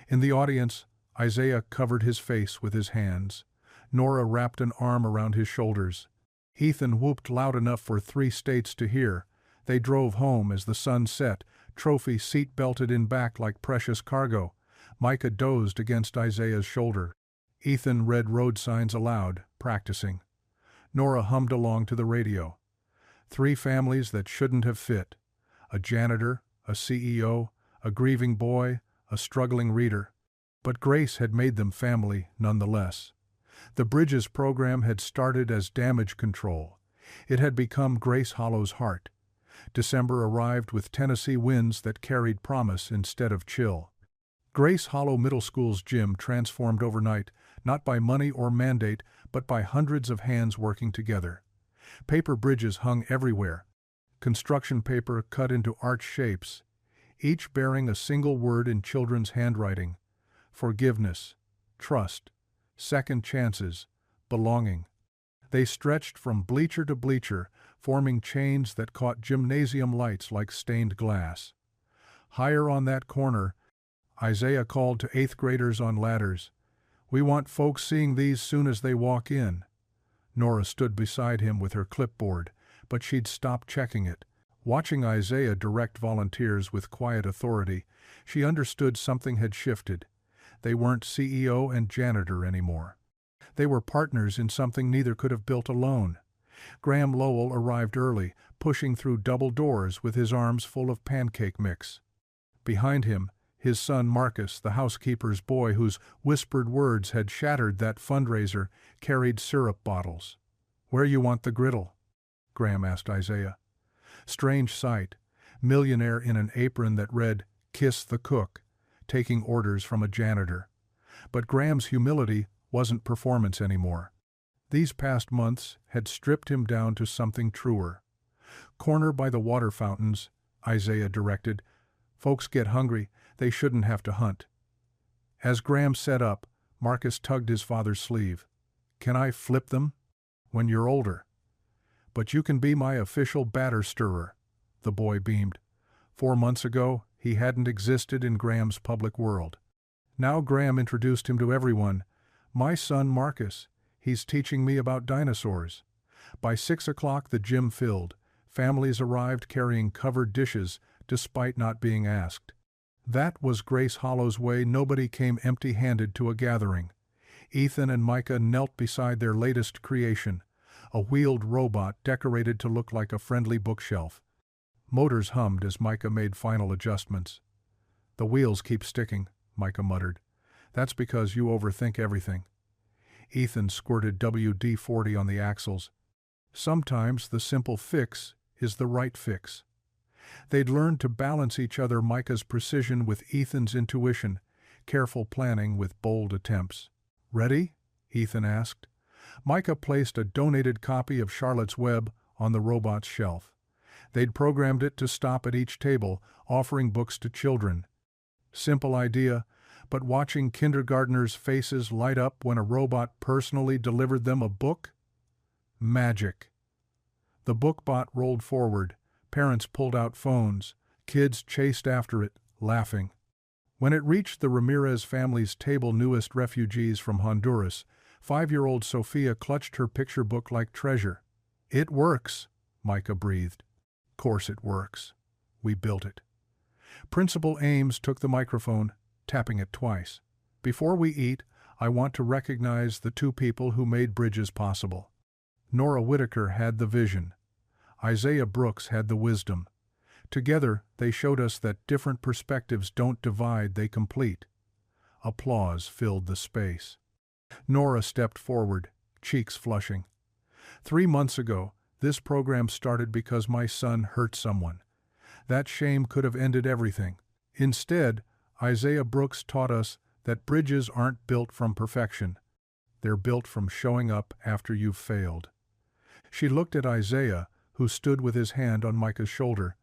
In the audience, Isaiah covered his face with his hands. Nora wrapped an arm around his shoulders. Ethan whooped loud enough for 3 states to hear. They drove home as the sun set, trophy seat-belted in back like precious cargo. Micah dozed against Isaiah's shoulder. Ethan read road signs aloud, practicing. Nora hummed along to the radio. 3 families that shouldn't have fit. A janitor, a CEO, a grieving boy, a struggling reader. But Grace had made them family nonetheless. The Bridges program had started as damage control. It had become Grace Hollow's heart. December arrived with Tennessee winds that carried promise instead of chill. Grace Hollow Middle School's gym transformed overnight, not by money or mandate, but by hundreds of hands working together. Paper bridges hung everywhere. Construction paper cut into arch shapes, each bearing a single word in children's handwriting: forgiveness, trust, second chances, belonging. They stretched from bleacher to bleacher, forming chains that caught gymnasium lights like stained glass. Higher on that corner, Isaiah called to 8th graders on ladders. "We want folks seeing these soon as they walk in." Nora stood beside him with her clipboard, but she'd stopped checking it. Watching Isaiah direct volunteers with quiet authority, she understood something had shifted. They weren't CEO and janitor anymore. They were partners in something neither could have built alone. Graham Lowell arrived early, pushing through double doors with his arms full of pancake mix. Behind him, his son Marcus, the housekeeper's boy whose whispered words had shattered that fundraiser, carried syrup bottles. "Where you want the griddle?" Graham asked Isaiah. Strange sight, millionaire in an apron that read, "Kiss the cook," taking orders from a janitor. But Graham's humility wasn't performance anymore. These past months had stripped him down to something truer. Corner by the water fountains, Isaiah directed. Folks get hungry, they shouldn't have to hunt. As Graham sat up, Marcus tugged his father's sleeve. Can I flip them? When you're older. But you can be my official batter stirrer, the boy beamed. 4 months ago, he hadn't existed in Graham's public world. Now Graham introduced him to everyone. My son Marcus, he's teaching me about dinosaurs. By 6 o'clock the gym filled. Families arrived carrying covered dishes, despite not being asked. That was Grace Hollow's way. Nobody came empty-handed to a gathering. Ethan and Micah knelt beside their latest creation, a wheeled robot decorated to look like a friendly bookshelf. Motors hummed as Micah made final adjustments. The wheels keep sticking, Micah muttered. That's because you overthink everything. Ethan squirted WD-40 on the axles. Sometimes the simple fix is the right fix. They'd learned to balance each other, Micah's precision with Ethan's intuition, careful planning with bold attempts. Ready? Ethan asked. Micah placed a donated copy of Charlotte's Web on the robot's shelf. They'd programmed it to stop at each table, offering books to children. Simple idea, but watching kindergartners' faces light up when a robot personally delivered them a book? Magic. The bookbot rolled forward. Parents pulled out phones. Kids chased after it, laughing. When it reached the Ramirez family's table, newest refugees from Honduras, 5-year-old Sophia clutched her picture book like treasure. It works, Micah breathed. Course it works. We built it. Principal Ames took the microphone, tapping it twice. Before we eat, I want to recognize the 2 people who made Bridges possible. Nora Whitaker had the vision. Isaiah Brooks had the wisdom. Together, they showed us that different perspectives don't divide, they complete. Applause filled the space. Nora stepped forward, cheeks flushing. 3 months ago, this program started because my son hurt someone. That shame could have ended everything. Instead, Isaiah Brooks taught us that bridges aren't built from perfection. They're built from showing up after you've failed. She looked at Isaiah, who stood with his hand on Micah's shoulder.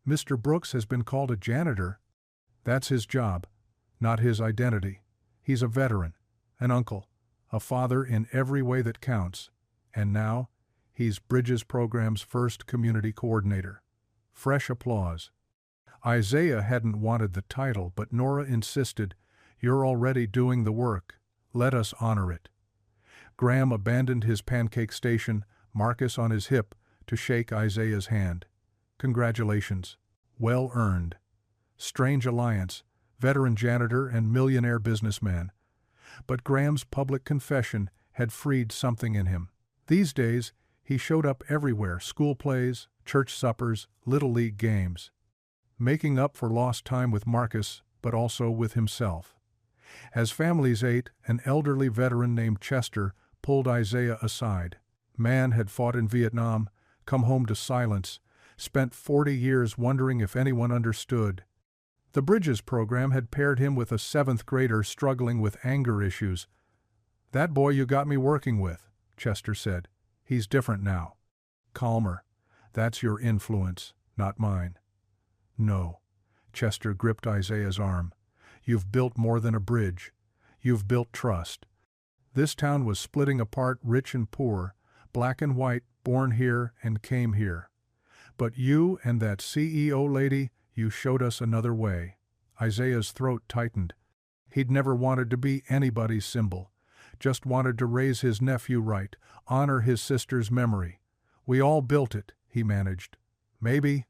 Mr. Brooks has been called a janitor. That's his job, not his identity. He's a veteran, an uncle, a father in every way that counts. And now, he's Bridges Program's first community coordinator. Fresh applause. Isaiah hadn't wanted the title, but Nora insisted, You're already doing the work. Let us honor it. Graham abandoned his pancake station, Marcus on his hip, to shake Isaiah's hand. Congratulations. Well earned. Strange alliance, veteran janitor and millionaire businessman. But Graham's public confession had freed something in him. These days, he showed up everywhere, school plays, church suppers, Little League games. Making up for lost time with Marcus, but also with himself. As families ate, an elderly veteran named Chester pulled Isaiah aside. Man had fought in Vietnam, come home to silence, spent 40 years wondering if anyone understood. The Bridges program had paired him with a 7th grader struggling with anger issues. That boy you got me working with, Chester said. He's different now. Calmer. That's your influence, not mine. No. Chester gripped Isaiah's arm. You've built more than a bridge. You've built trust. This town was splitting apart, rich and poor, black and white, born here and came here. But you and that CEO lady, you showed us another way. Isaiah's throat tightened. He'd never wanted to be anybody's symbol. Just wanted to raise his nephew right, honor his sister's memory. We all built it, he managed. Maybe.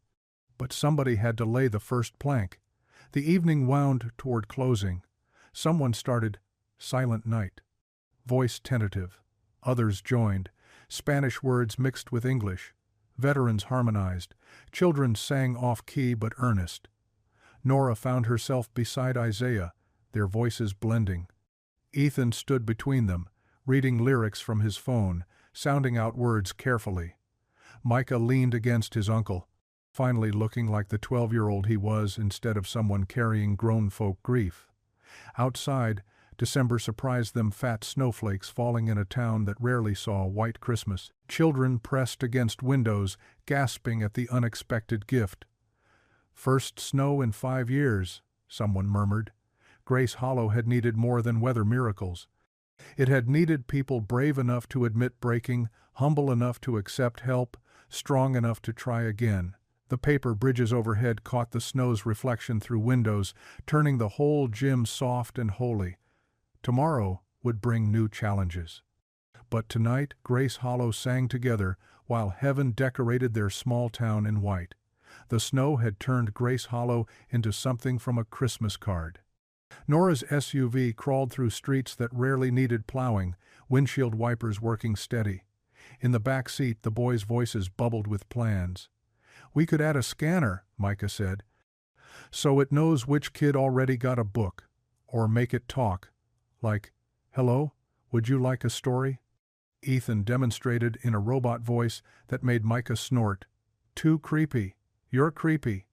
But somebody had to lay the first plank. The evening wound toward closing. Someone started, Silent Night. Voice tentative. Others joined. Spanish words mixed with English. Veterans harmonized. Children sang off-key but earnest. Nora found herself beside Isaiah, their voices blending. Ethan stood between them, reading lyrics from his phone, sounding out words carefully. Micah leaned against his uncle, finally looking like the 12-year-old he was instead of someone carrying grown folk grief. Outside, December surprised them, fat snowflakes falling in a town that rarely saw a white Christmas. Children pressed against windows, gasping at the unexpected gift. "First snow in 5 years," someone murmured. Grace Hollow had needed more than weather miracles. It had needed people brave enough to admit breaking, humble enough to accept help, strong enough to try again. The paper bridges overhead caught the snow's reflection through windows, turning the whole gym soft and holy. Tomorrow would bring new challenges. But tonight, Grace Hollow sang together while heaven decorated their small town in white. The snow had turned Grace Hollow into something from a Christmas card. Nora's SUV crawled through streets that rarely needed plowing, windshield wipers working steady. In the back seat, the boys' voices bubbled with plans. "We could add a scanner," Micah said, "so it knows which kid already got a book, or make it talk. Like, 'Hello, would you like a story?'" Ethan demonstrated in a robot voice that made Micah snort. "Too creepy. You're creepy.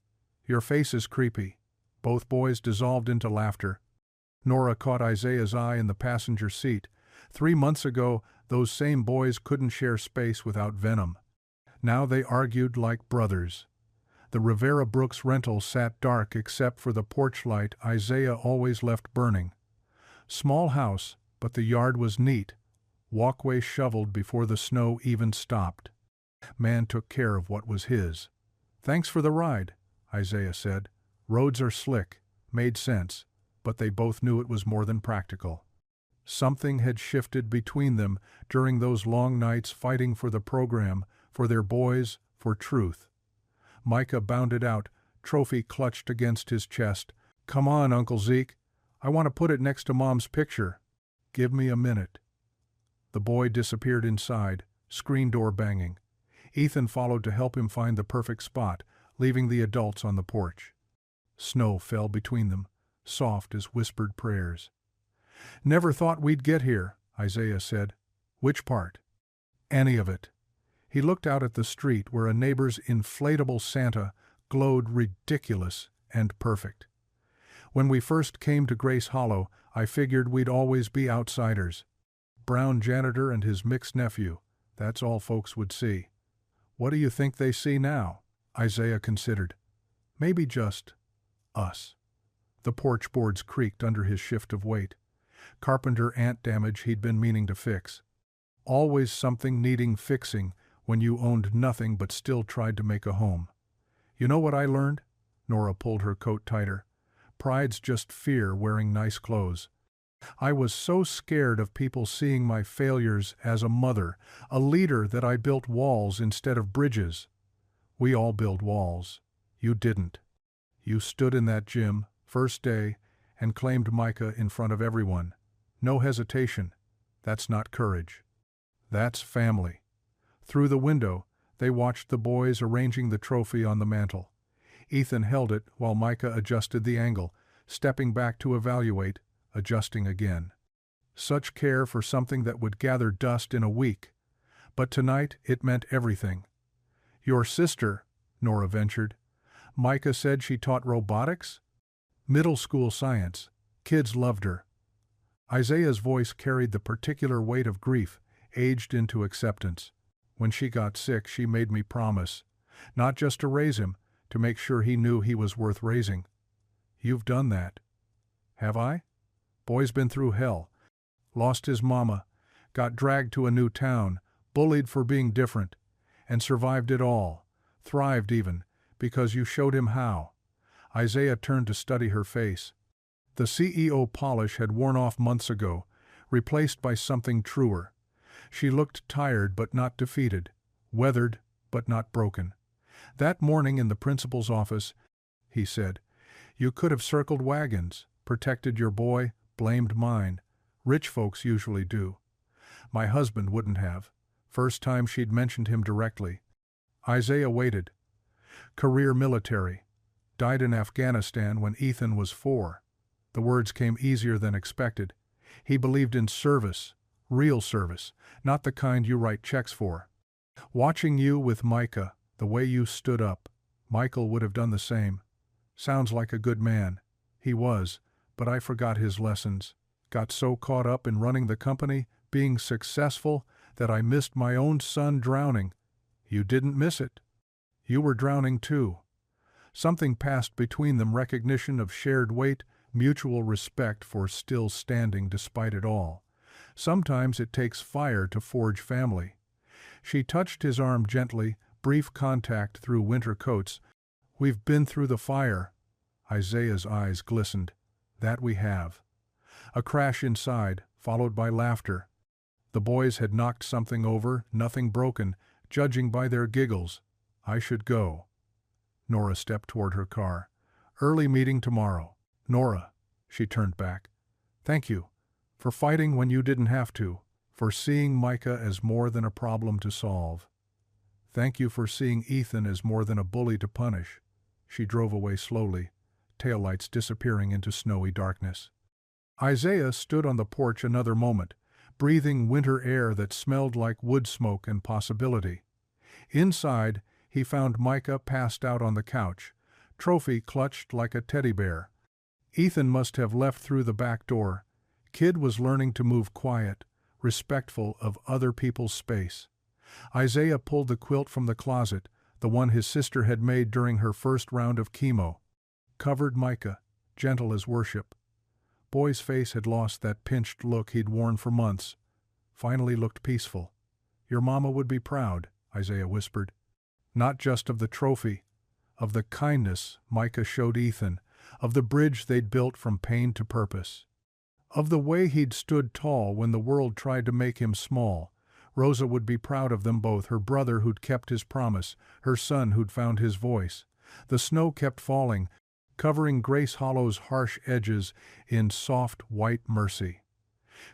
Your face is creepy." Both boys dissolved into laughter. Nora caught Isaiah's eye in the passenger seat. 3 months ago, those same boys couldn't share space without venom. Now they argued like brothers. The Rivera Brooks rental sat dark except for the porch light Isaiah always left burning. Small house, but the yard was neat. Walkway shoveled before the snow even stopped. Man took care of what was his. "Thanks for the ride," Isaiah said. "Roads are slick." Made sense, but they both knew it was more than practical. Something had shifted between them during those long nights fighting for the program, for their boys, for truth. Micah bounded out, trophy clutched against his chest. "Come on, Uncle Zeke. I want to put it next to Mom's picture." "Give me a minute." The boy disappeared inside, screen door banging. Ethan followed to help him find the perfect spot, leaving the adults on the porch. Snow fell between them, soft as whispered prayers. "Never thought we'd get here," Isaiah said. "Which part?" "Any of it." He looked out at the street where a neighbor's inflatable Santa glowed ridiculous and perfect. "When we first came to Grace Hollow, I figured we'd always be outsiders. Brown Janitor and his mixed nephew, that's all folks would see." "What do you think they see now?" Isaiah considered. "Maybe just us." The porch boards creaked under his shift of weight. Carpenter ant damage he'd been meaning to fix. Always something needing fixing when you owned nothing but still tried to make a home. "You know what I learned?" Nora pulled her coat tighter. "Pride's just fear wearing nice clothes. I was so scared of people seeing my failures as a mother, a leader, that I built walls instead of bridges." "We all build walls. You didn't. You stood in that gym, first day, and claimed Micah in front of everyone. No hesitation. That's not courage. That's family." Through the window, they watched the boys arranging the trophy on the mantel. Ethan held it while Micah adjusted the angle, stepping back to evaluate, adjusting again. Such care for something that would gather dust in a week. But tonight it meant everything. "Your sister," Nora ventured. "Micah said she taught robotics?" "Middle school science. Kids loved her." Isaiah's voice carried the particular weight of grief, aged into acceptance. "When she got sick, she made me promise. Not just to raise him, to make sure he knew he was worth raising." "You've done that." "Have I?" "Boy's been through hell. Lost his mama, got dragged to a new town, bullied for being different, and survived it all. Thrived even, because you showed him how." Isaiah turned to study her face. The CEO polish had worn off months ago, replaced by something truer. She looked tired but not defeated, weathered but not broken. "That morning in the principal's office," he said, "you could have circled wagons, protected your boy, blamed mine. Rich folks usually do. My husband wouldn't have. First time she'd mentioned him directly." Isaiah waited. "Career military. Died in Afghanistan when Ethan was 4. The words came easier than expected. He believed in service, real service, not the kind you write checks for. "Watching you with Micah, the way you stood up, Michael would have done the same. Sounds like a good man. He was, but I forgot his lessons. Got so caught up in running the company, being successful, that I missed my own son drowning. You didn't miss it. You were drowning too. Something passed between them, recognition of shared weight, mutual respect for still standing despite it all. Sometimes it takes fire to forge family. She touched his arm gently, brief contact through winter coats. We've been through the fire. Isaiah's eyes glistened. That we have. A crash inside, followed by laughter. The boys had knocked something over, nothing broken, judging by their giggles. I should go. Nora stepped toward her car. Early meeting tomorrow. Nora, she turned back. Thank you. For fighting when you didn't have to. For seeing Micah as more than a problem to solve. Thank you for seeing Ethan as more than a bully to punish. She drove away slowly, taillights disappearing into snowy darkness. Isaiah stood on the porch another moment, breathing winter air that smelled like wood smoke and possibility. Inside, he found Micah passed out on the couch, trophy clutched like a teddy bear. Ethan must have left through the back door. Kid was learning to move quiet, respectful of other people's space. Isaiah pulled the quilt from the closet, the one his sister had made during her first round of chemo. Covered Micah, gentle as worship. Boy's face had lost that pinched look he'd worn for months. Finally looked peaceful. Your mama would be proud, Isaiah whispered. Not just of the trophy, of the kindness Micah showed Ethan, of the bridge they'd built from pain to purpose. Of the way he'd stood tall when the world tried to make him small. Rosa would be proud of them both, her brother who'd kept his promise, her son who'd found his voice. The snow kept falling, covering Grace Hollow's harsh edges in soft white mercy.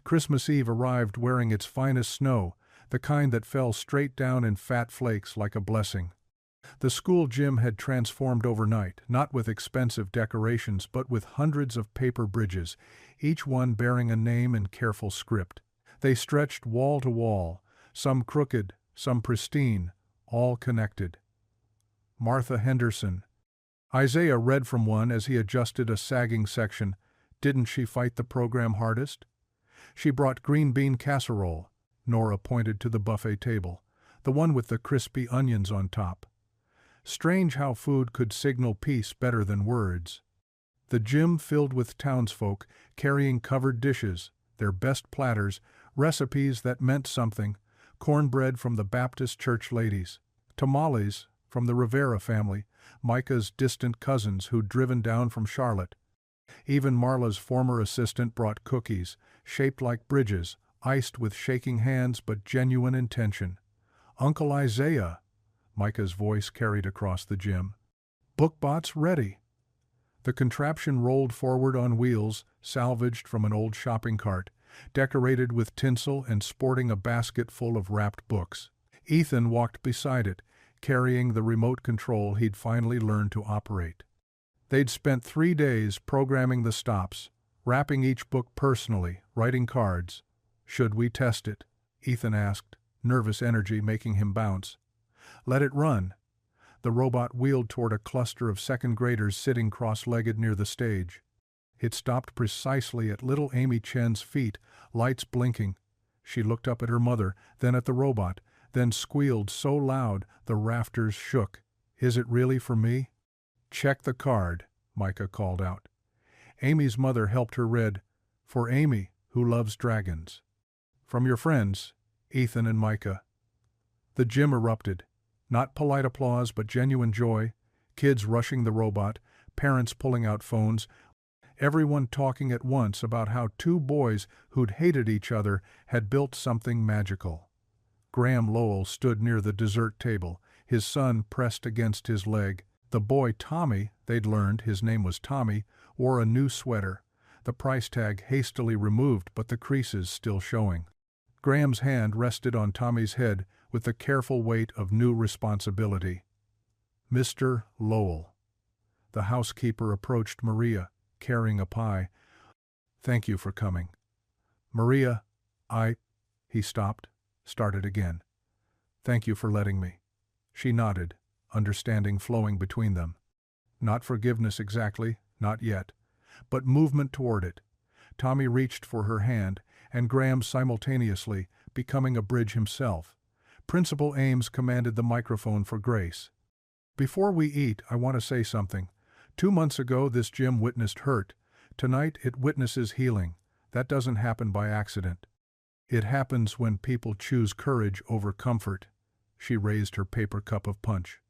Christmas Eve arrived wearing its finest snow, the kind that fell straight down in fat flakes like a blessing. The school gym had transformed overnight, not with expensive decorations but with hundreds of paper bridges, each one bearing a name in careful script. They stretched wall to wall, some crooked, some pristine, all connected. Martha Henderson. Isaiah read from one as he adjusted a sagging section. Didn't she fight the program hardest? She brought green bean casserole. Nora pointed to the buffet table, the one with the crispy onions on top. Strange how food could signal peace better than words. The gym filled with townsfolk carrying covered dishes, their best platters, recipes that meant something, cornbread from the Baptist church ladies, tamales from the Rivera family, Micah's distant cousins who'd driven down from Charlotte. Even Marla's former assistant brought cookies, shaped like bridges, iced with shaking hands but genuine intention. Uncle Isaiah, Micah's voice carried across the gym. Bookbots ready. The contraption rolled forward on wheels, salvaged from an old shopping cart, decorated with tinsel and sporting a basket full of wrapped books. Ethan walked beside it, carrying the remote control he'd finally learned to operate. They'd spent 3 days programming the stops, wrapping each book personally, writing cards. Should we test it? Ethan asked, nervous energy making him bounce. Let it run. The robot wheeled toward a cluster of second graders sitting cross-legged near the stage. It stopped precisely at little Amy Chen's feet, lights blinking. She looked up at her mother, then at the robot, then squealed so loud the rafters shook. Is it really for me? Check the card, Micah called out. Amy's mother helped her read, For Amy, who loves dragons. From your friends, Ethan and Micah. The gym erupted. Not polite applause but genuine joy, kids rushing the robot, parents pulling out phones, everyone talking at once about how 2 boys who'd hated each other had built something magical. Graham Lowell stood near the dessert table, his son pressed against his leg. The boy Tommy, they'd learned his name was Tommy, wore a new sweater, the price tag hastily removed but the creases still showing. Graham's hand rested on Tommy's head with the careful weight of new responsibility. Mr. Lowell. The housekeeper approached Maria, carrying a pie. Thank you for coming. Maria, He stopped, started again. Thank you for letting me. She nodded, understanding flowing between them. Not forgiveness exactly, not yet, but movement toward it. Tommy reached for her hand, and Graham simultaneously, becoming a bridge himself. Principal Ames commanded the microphone for Grace. "Before we eat, I want to say something. 2 months ago this gym witnessed hurt. Tonight it witnesses healing. That doesn't happen by accident. It happens when people choose courage over comfort." She raised her paper cup of punch.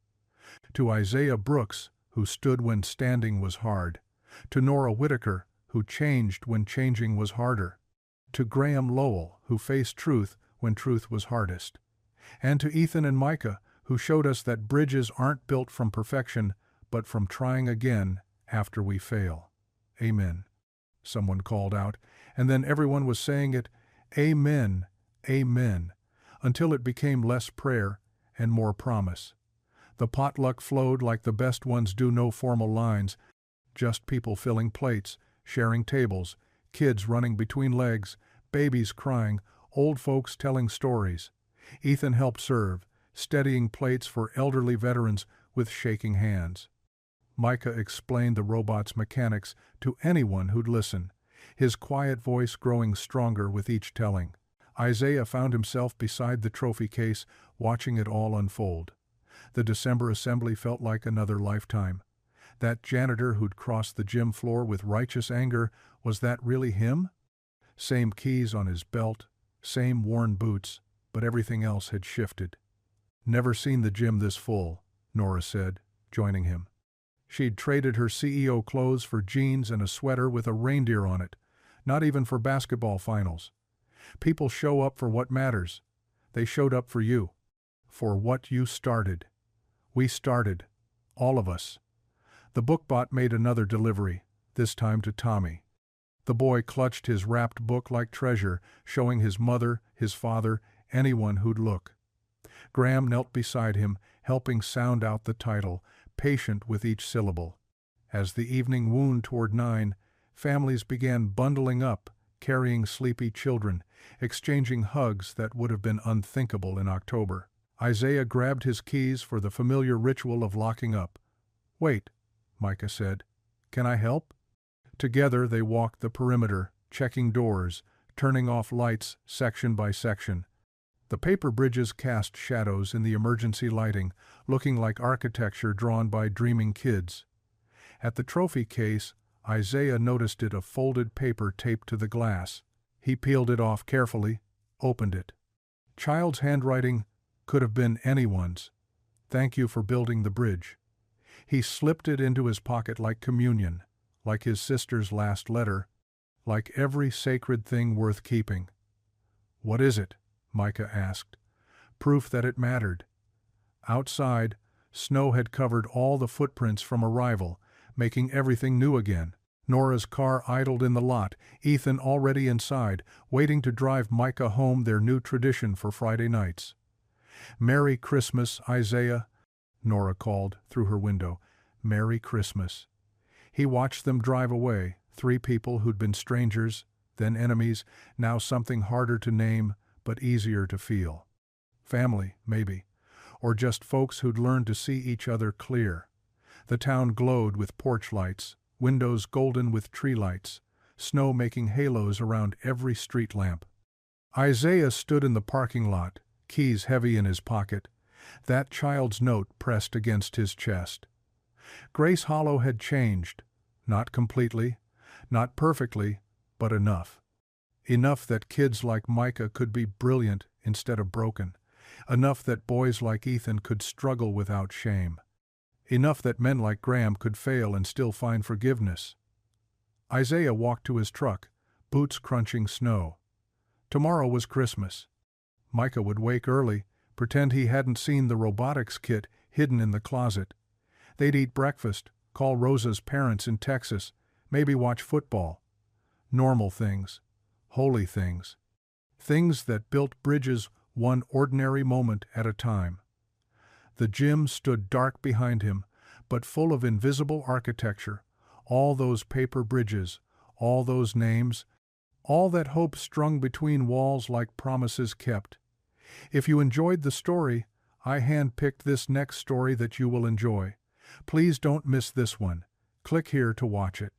"To Isaiah Brooks, who stood when standing was hard. To Nora Whitaker, who changed when changing was harder. To Graham Lowell, who faced truth when truth was hardest. And to Ethan and Micah, who showed us that bridges aren't built from perfection, but from trying again after we fail. Amen." Someone called out, and then everyone was saying it, "Amen, amen," until it became less prayer and more promise. The potluck flowed like the best ones do, no formal lines, just people filling plates, sharing tables, kids running between legs, babies crying, old folks telling stories. Ethan helped serve, steadying plates for elderly veterans with shaking hands. Micah explained the robot's mechanics to anyone who'd listen, his quiet voice growing stronger with each telling. Isaiah found himself beside the trophy case, watching it all unfold. The December assembly felt like another lifetime. That janitor who'd crossed the gym floor with righteous anger, was that really him? Same keys on his belt, same worn boots, but everything else had shifted. "Never seen the gym this full," Nora said, joining him. She'd traded her CEO clothes for jeans and a sweater with a reindeer on it, not even for basketball finals. People show up for what matters. They showed up for you. For what you started. We started. All of us. The bookbot made another delivery, this time to Tommy. The boy clutched his wrapped book like treasure, showing his mother, his father, anyone who'd look. Graham knelt beside him, helping sound out the title, patient with each syllable. As the evening wound toward 9, families began bundling up, carrying sleepy children, exchanging hugs that would have been unthinkable in October. Isaiah grabbed his keys for the familiar ritual of locking up. "Wait," Micah said. "Can I help?" Together they walked the perimeter, checking doors, turning off lights section by section. The paper bridges cast shadows in the emergency lighting, looking like architecture drawn by dreaming kids. At the trophy case, Isaiah noticed a folded paper taped to the glass. He peeled it off carefully, opened it. Child's handwriting could have been anyone's. "Thank you for building the bridge." He slipped it into his pocket like communion, like his sister's last letter, like every sacred thing worth keeping. "What is it?" Micah asked. Proof that it mattered. Outside, snow had covered all the footprints from arrival, making everything new again. Nora's car idled in the lot, Ethan already inside, waiting to drive Micah home, their new tradition for Friday nights. "Merry Christmas, Isaiah," Nora called through her window. "Merry Christmas." He watched them drive away, 3 people who'd been strangers, then enemies, now something harder to name, but easier to feel. Family, maybe, or just folks who'd learned to see each other clear. The town glowed with porch lights, windows golden with tree lights, snow making halos around every street lamp. Isaiah stood in the parking lot, keys heavy in his pocket, that child's note pressed against his chest. Grace Hollow had changed, not completely, not perfectly, but enough. Enough that kids like Micah could be brilliant instead of broken. Enough that boys like Ethan could struggle without shame. Enough that men like Graham could fail and still find forgiveness. Isaiah walked to his truck, boots crunching snow. Tomorrow was Christmas. Micah would wake early, pretend he hadn't seen the robotics kit hidden in the closet. They'd eat breakfast, call Rosa's parents in Texas, maybe watch football. Normal things. Holy things. Things that built bridges one ordinary moment at a time. The gym stood dark behind him, but full of invisible architecture, all those paper bridges, all those names, all that hope strung between walls like promises kept. If you enjoyed the story, I handpicked this next story that you will enjoy. Please don't miss this one. Click here to watch it.